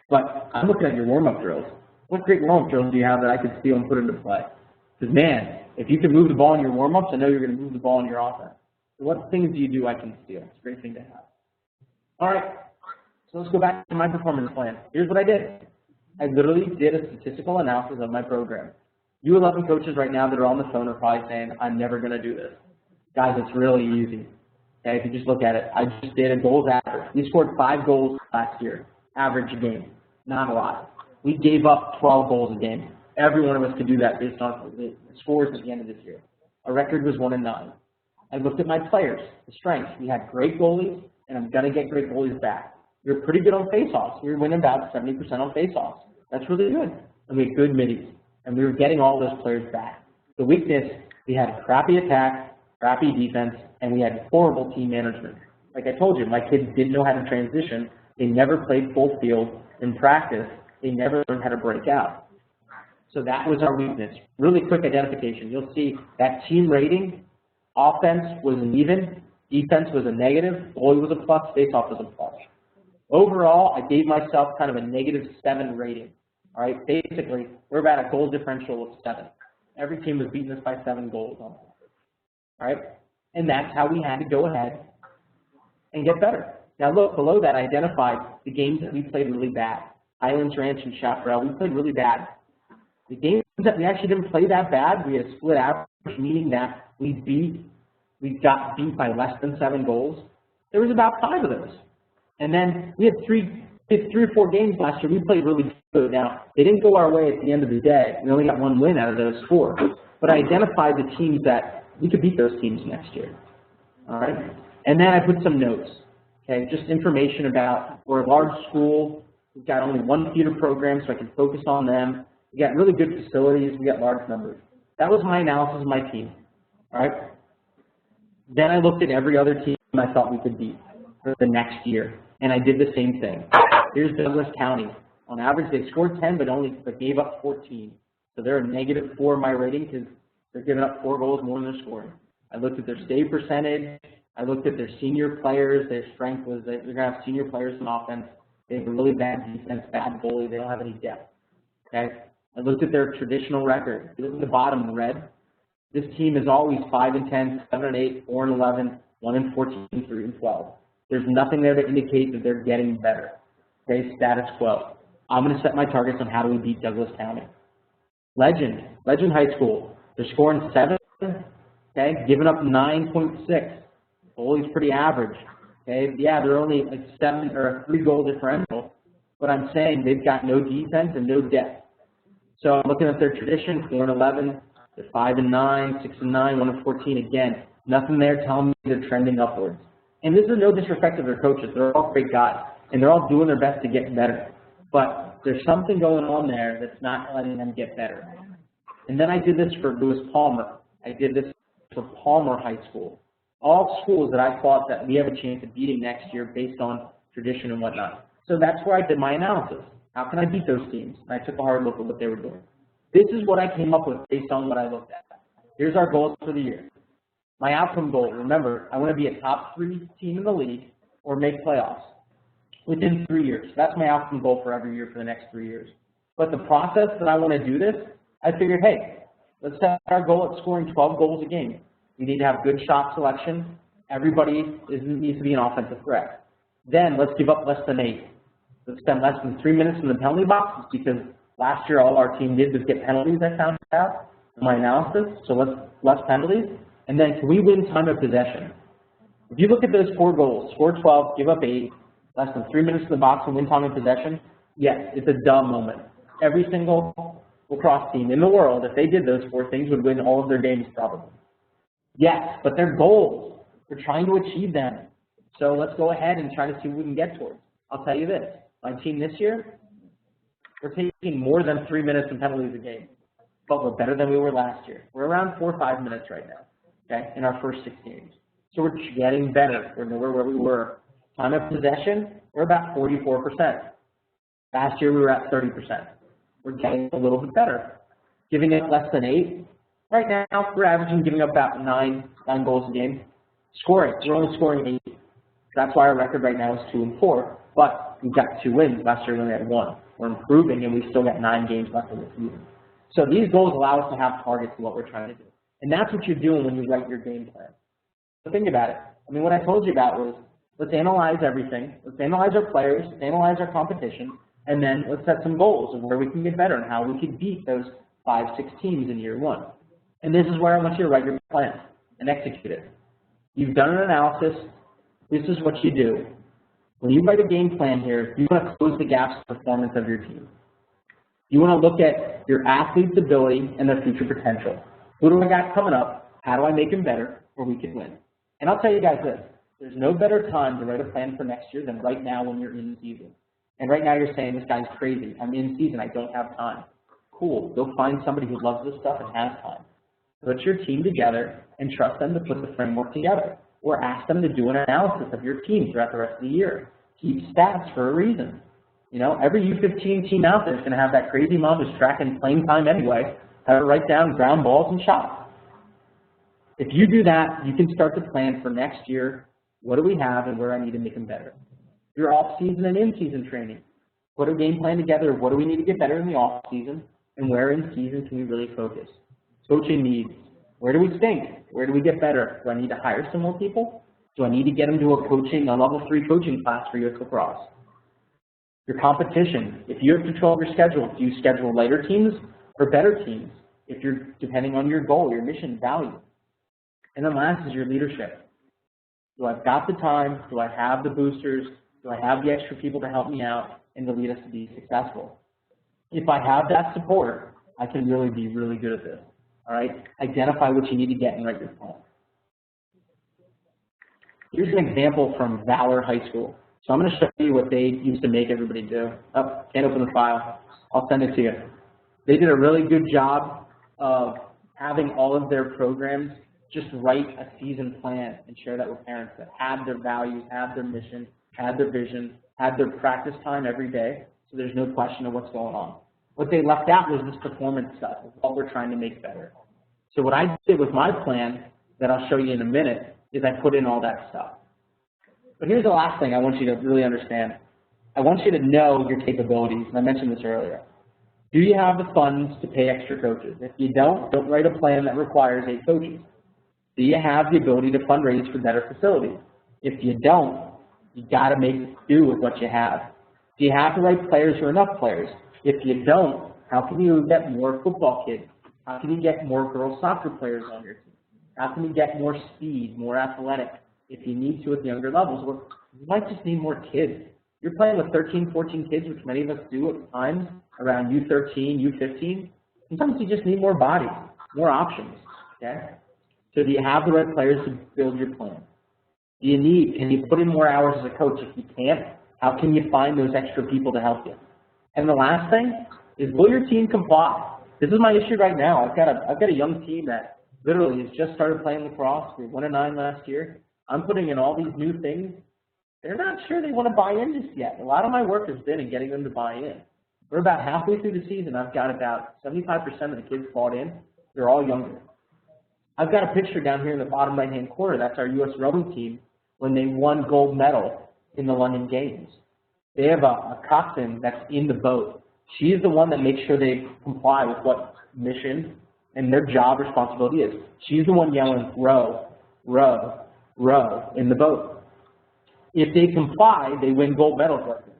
But I'm looking at your warm-up drills. What great warm-up drills do you have that I could steal and put into play? Because, man, if you can move the ball in your warm-ups, I know you're going to move the ball in your offense. So what things do you do I can steal? It's a great thing to have. All right. So let's go back to my performance plan. Here's what I did. I literally did a statistical analysis of my program. You 11 coaches right now that are on the phone are probably saying, I'm never going to do this. Guys, it's really easy. Okay, if you just look at it, I just did a goals average. We scored 5 goals last year, average a game. Not a lot. We gave up 12 goals a game. Every one of us could do that based on the scores at the end of this year. Our record was 1-9. I looked at my players, the strengths. We had great goalies, and I'm going to get great goalies back. We were pretty good on faceoffs. We were winning about 70% on faceoffs. That's really good. And we had good middies, and we were getting all those players back. The weakness, we had crappy attack, crappy defense, and we had horrible team management. Like I told you, my kids didn't know how to transition. They never played full field in practice. They never learned how to break out. So that was our weakness. Really quick identification. You'll see that team rating, offense was an even, defense was a negative, goalie was a plus, faceoff was a plus. Overall, I gave myself kind of a -7 rating. All right, basically, we're about a goal differential of 7. Every team was beating us by 7 goals. All right, and that's how we had to go ahead and get better. Now look, below that, I identified the games that we played really bad. Highlands Ranch and Chaparral, we played really bad. The games that we actually didn't play that bad, we had a split average, meaning that we got beat by less than 7 goals. There was about 5 of those. And then we had 3 or 4 games last year. We played really good. Now, they didn't go our way at the end of the day. We only got 1 win out of those 4. But I identified the teams that we could beat those teams next year. All right? And then I put some notes. Okay, just information about we're a large school. We've got only 1 theater program, so I can focus on them. We got really good facilities. We got large numbers. That was my analysis of my team. All right? Then I looked at every other team I thought we could beat for the next year, and I did the same thing. Here's Douglas County. On average, they scored 10, but gave up 14. So they're a -4 in my rating because they're giving up 4 goals more than they're scoring. I looked at their save percentage. I looked at their senior players. Their strength was that they're going to have senior players in offense. They have a really bad defense, bad goalie. They don't have any depth. Okay. I looked at their traditional record. Look at the bottom in red. This team is always 5-10, 7-8, 4-11, 1-14, 3-12. There's nothing there to indicate that they're getting better. Okay, status quo. I'm going to set my targets on how do we beat Douglas County. Legend High School. They're scoring 7. Okay, giving up 9.6. Goalie's pretty average. Okay, yeah, they're only like 7 or a 3-goal differential, but I'm saying they've got no defense and no depth. So I'm looking at their tradition, 4-11, they're 5-9, 6-9, 1-14. Again, nothing there telling me they're trending upwards. And this is no disrespect to their coaches. They're all great guys, and they're all doing their best to get better. But there's something going on there that's not letting them get better. And then I did this for Lewis Palmer. I did this for Palmer High School. All schools that I thought that we have a chance of beating next year based on tradition and whatnot. So that's where I did my analysis. How can I beat those teams? And I took a hard look at what they were doing. This is what I came up with based on what I looked at. Here's our goals for the year. My outcome goal, remember, I want to be a top 3 team in the league or make playoffs within 3 years. That's my outcome goal for every year for the next 3 years. But the process that I want to do this, I figured, hey, let's set our goal at scoring 12 goals a game. We need to have good shot selection. Everybody needs to be an offensive threat. Then let's give up less than 8. Let's spend less than 3 minutes in the penalty box because last year all our team did was get penalties, I found out in my analysis. So less penalties. And then can we win time of possession? If you look at those 4 goals, score 12, give up 8, less than 3 minutes in the box and win time of possession, yes, it's a dumb moment. Every single lacrosse team in the world, if they did those 4 things, would win all of their games probably. Yes, but they're goals. We're trying to achieve them. So let's go ahead and try to see what we can get towards. I'll tell you this. My team this year, we're taking more than 3 minutes in penalties a game, but we're better than we were last year. We're around 4 or 5 minutes right now, okay, in our first 6 games. So we're getting better. We're nowhere where we were. Time of possession, we're about 44%. Last year we were at 30%. We're getting a little bit better. Giving it less than 8. Right now, we're averaging giving up about 9 goals a game. Scoring, we're only scoring 8. That's why our record right now is 2-4. But we've got 2 wins. Last year we only had 1. We're improving, and we've still got 9 games left in the season. So these goals allow us to have targets in what we're trying to do. And that's what you're doing when you write your game plan. So think about it. I mean, what I told you about was, let's analyze everything. Let's analyze our players, analyze our competition, and then let's set some goals of where we can get better and how we can beat those 5, 6 teams in year 1. And this is where I want you to write your plan and execute it. You've done an analysis. This is what you do. When you write a game plan here, you want to close the gaps in performance of your team. You want to look at your athlete's ability and their future potential. Who do I got coming up? How do I make them better where we can win? And I'll tell you guys this. There's no better time to write a plan for next year than right now when you're in season. And right now you're saying, this guy's crazy. I'm in season. I don't have time. Cool. Go find somebody who loves this stuff and has time. Put your team together and trust them to put the framework together. Or ask them to do an analysis of your team throughout the rest of the year. Keep stats for a reason. You know, every U15 team out there is going to have that crazy mom who's tracking playing time anyway. Have it write down ground balls and shots. If you do that, you can start to plan for next year. What do we have and where I need to make them better? Your off-season and in-season training. Put a game plan together. What do we need to get better in the off-season? And where in season can we really focus? Coaching needs. Where do we stink? Where do we get better? Do I need to hire some more people? Do I need to get them to a level 3 coaching class for U.S. lacrosse? Your competition. If you have control of your schedule, do you schedule lighter teams or better teams? If you're depending on your goal, your mission, value. And then last is your leadership. Do I've got the time? Do I have the boosters? Do I have the extra people to help me out and to lead us to be successful? If I have that support, I can really be really good at this. All right? Identify what you need to get and write your plan. Here's an example from Valor High School. So I'm going to show you what they used to make everybody do. Oh, can't open the file. I'll send it to you. They did a really good job of having all of their programs just write a season plan and share that with parents that had their values, had their mission, had their vision, had their practice time every day, so there's no question of what's going on. What they left out was this performance stuff, what we're trying to make better. So what I did with my plan that I'll show you in a minute is I put in all that stuff. But here's the last thing I want you to really understand. I want you to know your capabilities, and I mentioned this earlier. Do you have the funds to pay extra coaches? If you don't write a plan that requires 8 coaches. Do you have the ability to fundraise for better facilities? If you don't, you got to make do with what you have. Do you have the right players or enough players? If you don't, how can you get more football kids? How can you get more girls soccer players on your team? How can you get more speed, more athletic? If you need to at the younger levels, well, you might just need more kids. You're playing with 13, 14 kids, which many of us do at times, around U13, U15. Sometimes you just need more bodies, more options, okay? So do you have the right players to build your plan? Can you put in more hours as a coach? If you can't, how can you find those extra people to help you? And the last thing is, will your team comply? This is my issue right now. I've got a young team that literally has just started playing lacrosse. We were 1-9 last year. I'm putting in all these new things. They're not sure they want to buy in just yet. A lot of my work has been in getting them to buy in. We're about halfway through the season. I've got about 75% of the kids bought in. They're all younger. I've got a picture down here in the bottom right-hand corner. That's our U.S. rowing team when they won gold medal in the London Games. They have a coxswain that's in the boat. She's the one that makes sure they comply with what mission and their job responsibility is. She's the one yelling, row, row, row in the boat. If they comply, they win gold medals like this.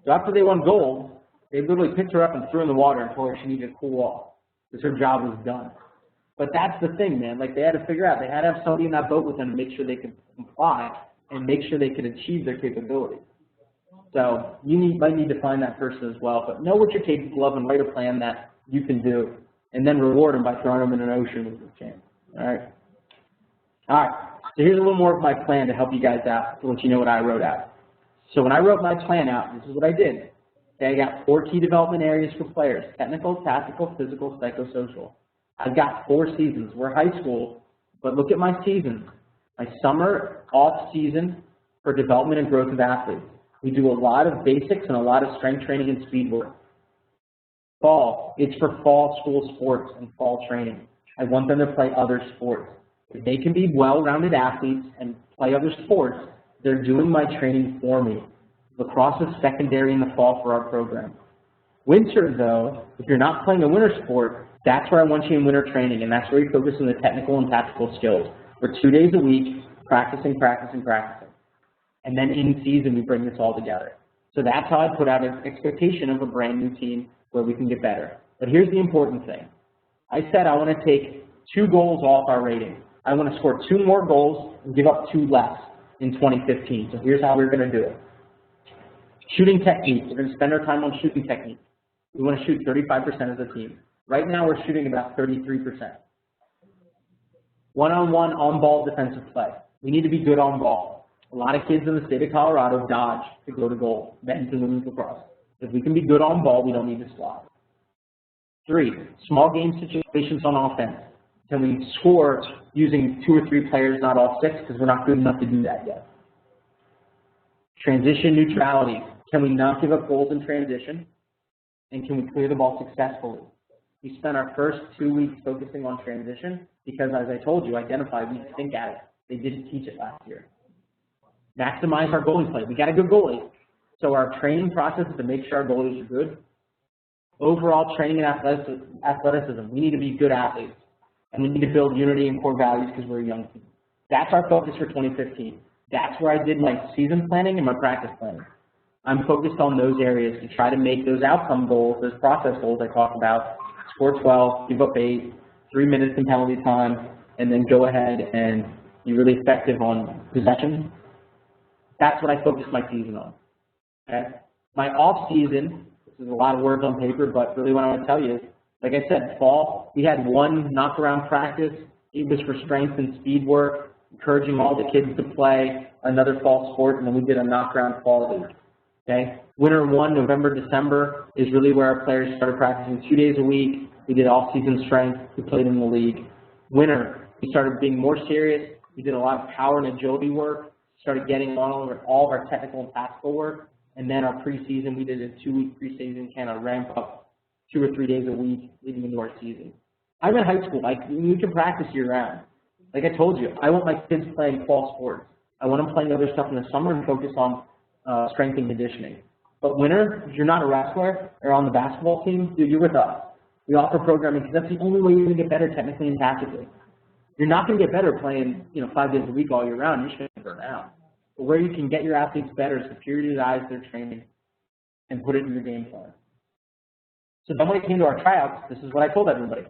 So after they won gold, they literally picked her up and threw her in the water and told her she needed to cool off because her job was done. But that's the thing, man. Like, they had to figure out, they had to have somebody in that boat with them to make sure they could comply and make sure they could achieve their capability. So you might need to find that person as well. But know what you're capable of and write a plan that you can do, and then reward them by throwing them in an ocean with your chance. All right. All right. So here's a little more of my plan to help you guys out, to let you know what I wrote out. So when I wrote my plan out, this is what I did. Okay, I got 4 key development areas for players: technical, tactical, physical, psychosocial. I've got 4 seasons. We're high school, but look at my seasons. My summer off season for development and growth of athletes. We do a lot of basics and a lot of strength training and speed work. Fall, it's for fall school sports and fall training. I want them to play other sports. If they can be well-rounded athletes and play other sports, they're doing my training for me. Lacrosse is secondary in the fall for our program. Winter, though, if you're not playing a winter sport, that's where I want you in winter training, and that's where you focus on the technical and tactical skills. We're 2 days a week, practicing, practicing, practicing. And then in season, we bring this all together. So that's how I put out an expectation of a brand new team where we can get better. But here's the important thing. I said I want to take 2 goals off our rating. I want to score 2 more goals and give up 2 less in 2015. So here's how we're going to do it. Shooting technique. We're going to spend our time on shooting technique. We want to shoot 35% as a team. Right now, we're shooting about 33%. One-on-one, on-ball defensive play. We need to be good on ball. A lot of kids in the state of Colorado dodge to go to goal, men's and women's lacrosse. If we can be good on ball, we don't need to slot. 3, small game situations on offense. Can we score using 2 or 3 players, not all 6, because we're not good enough to do that yet. Transition neutrality. Can we not give up goals in transition? And can we clear the ball successfully? We spent our first 2 weeks focusing on transition because, as I told you, identify, we think at it. They didn't teach it last year. Maximize our goalie play. We got a good goalie. So our training process is to make sure our goalies are good. Overall training and athleticism. We need to be good athletes. And we need to build unity and core values because we're a young team. That's our focus for 2015. That's where I did my season planning and my practice planning. I'm focused on those areas to try to make those outcome goals, those process goals I talked about, score 12, give up 8, 3 minutes in penalty time, and then go ahead and be really effective on possession. That's what I focused my season on. Okay? My off season, this is a lot of words on paper, but really what I want to tell you is, like I said, fall, we had 1 knock-around practice. It was for strength and speed work, encouraging all the kids to play another fall sport, and then we did a knock-around fall league. Okay? Winter 1, November, December is really where our players started practicing 2 days a week. We did all-season strength. We played in the league. Winter, we started being more serious. We did a lot of power and agility work, started getting on with all of our technical and tactical work. And then our preseason, we did a 2-week preseason kind of ramp up 2 or 3 days a week leading into our season. I'm in high school. We can practice year-round. Like I told you, I want my kids playing fall sports. I want them playing other stuff in the summer and focus on strength and conditioning. But winter, if you're not a wrestler or on the basketball team, dude, you're with us. We offer programming because that's the only way you're going to get better technically and tactically. You're not going to get better playing 5 days a week all year round. You're just going to burn out. But where you can get your athletes better is to periodize their training and put it in your game plan. So then when it came to our tryouts, this is what I told everybody.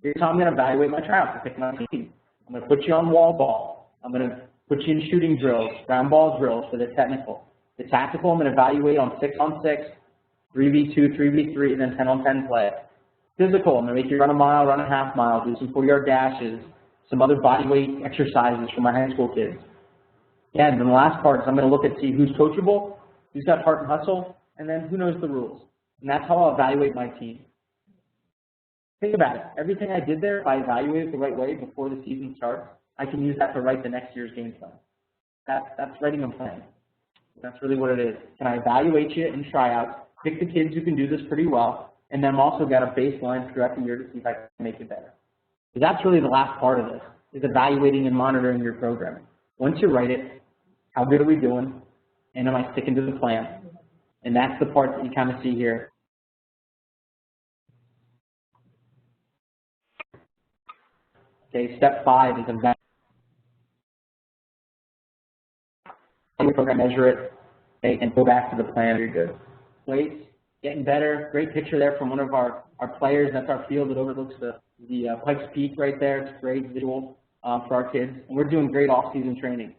Here's how I'm going to evaluate my tryouts to pick my team. I'm going to put you on wall ball. I'm going to put you in shooting drills, ground ball drills for the technical. The tactical, I'm going to evaluate on 6-on-6, 3v2, 3v3, and then 10-on-10 play. Physical, I'm going to make you run a mile, run a half mile, do some 40-yard dashes, some other body weight exercises for my high school kids. Yeah, and then the last part is I'm going to look at see who's coachable, who's got heart and hustle, and then who knows the rules. And that's how I'll evaluate my team. Think about it. Everything I did there, if I evaluate it the right way before the season starts, I can use that to write the next year's game plan. That's writing a plan. That's really what it is. Can I evaluate you in tryouts, pick the kids who can do this pretty well, and then I've also got a baseline throughout the year to see if I can make it better. So that's really the last part of this, is evaluating and monitoring your programming. Once you write it, how good are we doing, and am I sticking to the plan? And that's the part that you kind of see here. Okay, step 5 is evaluate your program, measure it, okay, and go back to the plan. You're good. Weights, getting better. Great picture there from one of our players. That's our field that overlooks the Pikes Peak right there. It's great visual for our kids. And we're doing great off-season training,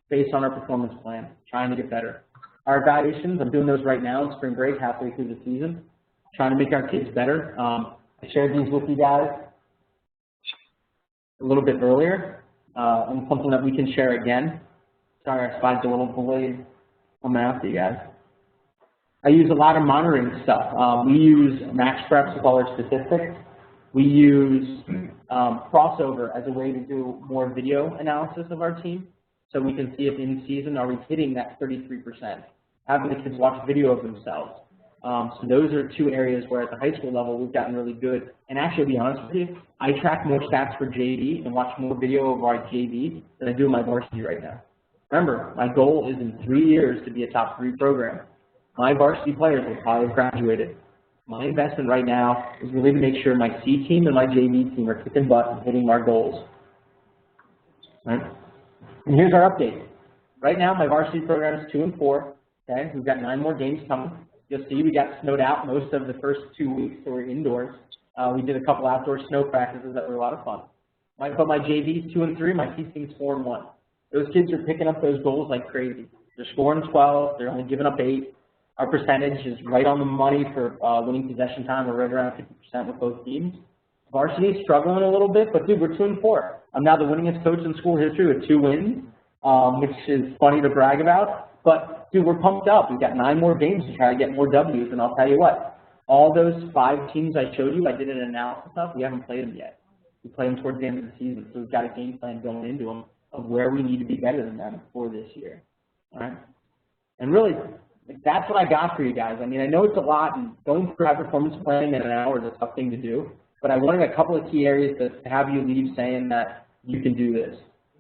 based on our performance plan, trying to get better. Our evaluations, I'm doing those right now in spring break, halfway through the season, trying to make our kids better. I shared these with you guys a little bit earlier, and something that we can share again. Sorry, our slides are a little delayed. I'm out to you guys. I use a lot of monitoring stuff. We use MaxPreps with all our statistics. We use Crossover as a way to do more video analysis of our team, so we can see if in season are we hitting that 33%. Having the kids watch video of themselves. So those are 2 areas where at the high school level we've gotten really good. And actually, to be honest with you, I track more stats for JV and watch more video of our JV than I do in my varsity right now. Remember, my goal is in 3 years to be a top 3 program. My varsity players will probably have graduated. My investment right now is really to make sure my C team and my JV team are kicking butt and hitting our goals. Right? And here's our update. Right now, my varsity program is 2 and 4. Okay, we've got 9 more games coming. You'll see we got snowed out most of the first 2 weeks, so we're indoors. We did a couple outdoor snow practices that were a lot of fun. But my JV's 2 and 3, my C team's 4 and 1. Those kids are picking up those goals like crazy. They're scoring 12. They're only giving up 8. Our percentage is right on the money for winning possession time. We're right around 50% with both teams. Varsity is struggling a little bit, but dude, we're 2-4. I'm now the winningest coach in school history with 2 wins, which is funny to brag about. But dude, we're pumped up. We've got 9 more games to try to get more W's, and I'll tell you what, all those 5 teams I showed you, I did an analysis of. We haven't played them yet. We play them towards the end of the season, so we've got a game plan going into them of where we need to be better than them for this year. All right, and really, that's what I got for you guys. I mean, I know it's a lot, and going through high performance planning in an hour is a tough thing to do. But I wanted a couple of key areas to have you leave saying that you can do this.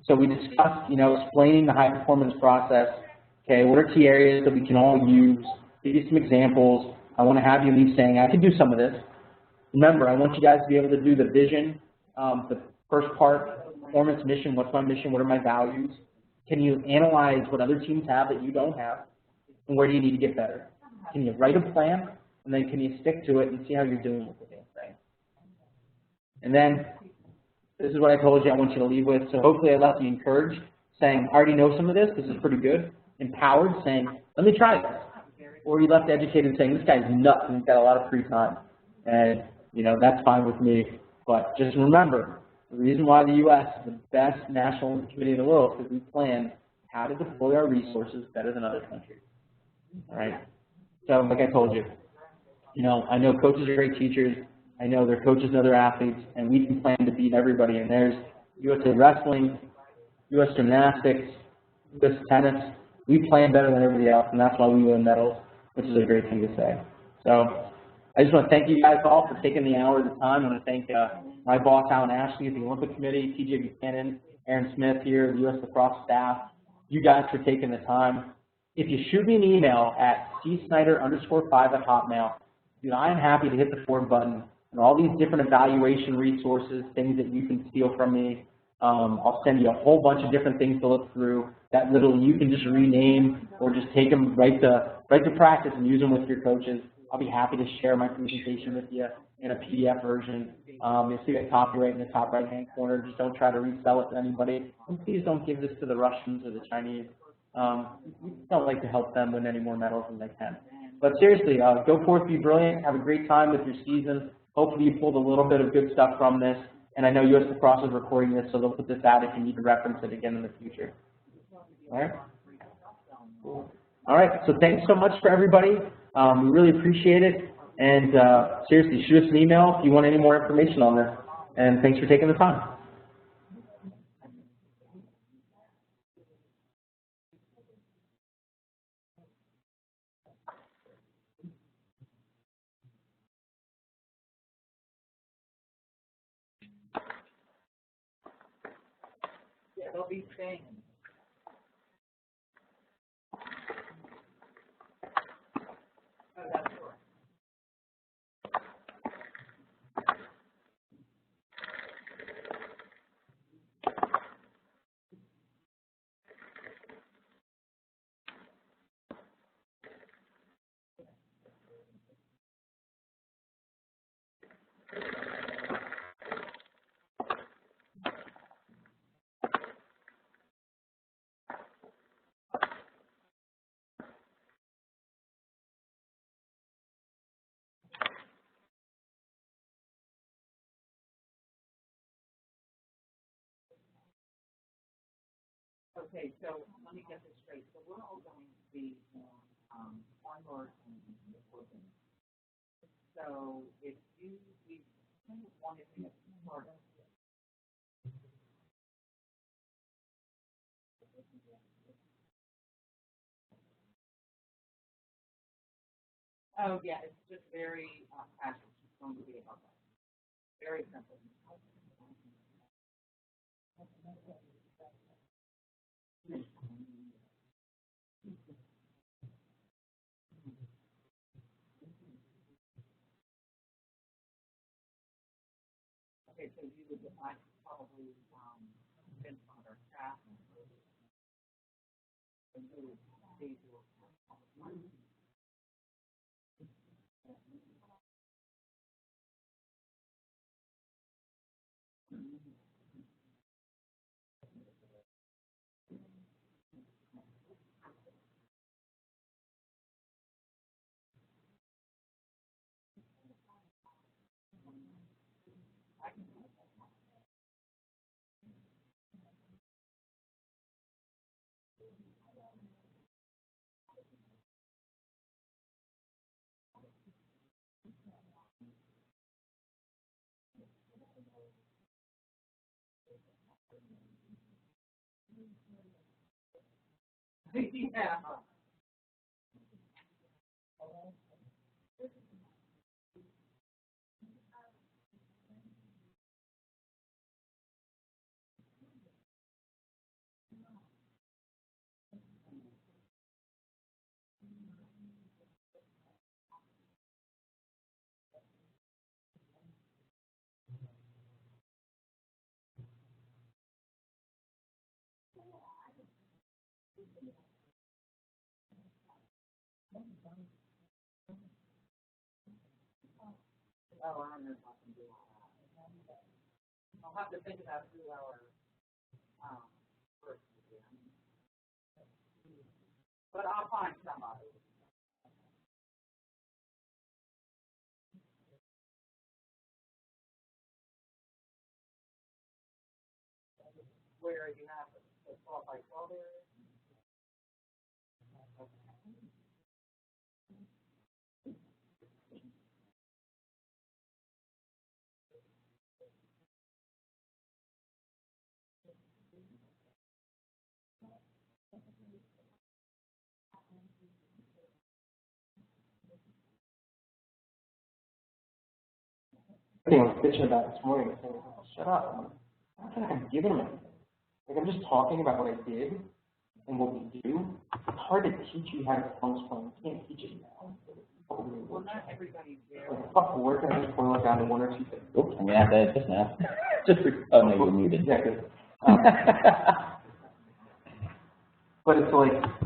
So we discussed, explaining the high performance process. Okay, what are key areas that we can all use? Give you some examples. I want to have you leave saying, I can do some of this. Remember, I want you guys to be able to do the vision, the first part, performance mission, what's my mission, what are my values? Can you analyze what other teams have that you don't have? And where do you need to get better? Can you write a plan? And then can you stick to it and see how you're doing with the damn thing? And then, this is what I told you I want you to leave with. So hopefully I left you encouraged, saying, I already know some of this is pretty good. Empowered, saying, let me try this. Or you left educated, saying, this guy's nuts and he's got a lot of free time. And, that's fine with me. But just remember, the reason why the U.S. is the best national committee in the world is because we plan how to deploy our resources better than other countries. All right? So, like I told you, I know coaches are great teachers. I know their coaches know their athletes, and we can plan to beat everybody. And there's USA Wrestling, U.S. Gymnastics, U.S. Tennis. We plan better than everybody else, and that's why we win medals, which is a great thing to say. So I just want to thank you guys all for taking the hour of the time. I want to thank my boss, Alan Ashley, the Olympic Committee, TJ Buchanan, Aaron Smith here, the U.S. Lacrosse staff, you guys for taking the time. If you shoot me an email at csnyder_5@hotmail, I am happy to hit the forward button and all these different evaluation resources, things that you can steal from me. I'll send you a whole bunch of different things to look through that literally you can just rename or just take them right to practice and use them with your coaches. I'll be happy to share my presentation with you in a PDF version. You'll see that copyright in the top right-hand corner. Just don't try to resell it to anybody. And please don't give this to the Russians or the Chinese. We don't like to help them win any more medals than they can. But seriously, go forth, be brilliant, have a great time with your season. Hopefully you pulled a little bit of good stuff from this. And I know US Lacrosse is recording this, so they'll put this out if you need to reference it again in the future. All right? Cool. All right, so thanks so much for everybody. We really appreciate it. And seriously, shoot us an email if you want any more information on this. And thanks for taking the time. Yeah, they'll be staying. Oh, that's correct. Okay, so let me get this straight. So we're all going to be on board and working. So if we wanted to get started. Oh yeah, it's just very casual. It's going to be about that. Very simple. Okay, so you would probably convince one of our staff and you would say to Yeah. Oh, I don't know if I can do that. I'll have to think about who our, person is. But I'll find somebody. Where you have the 12 by 12 area? I was bitching about it this morning. Saying, shut up. I'm not like I'm giving them anything. Like I'm just talking about what I did and what we do. It's hard to teach you how to function. You can't teach it now. Well, not everybody's there. Like, fuck, we're going to just boil it down to one or two things. Oops, I'm gonna have to edit this now. Just for, oh no, you're muted. Yeah, good. But it's like,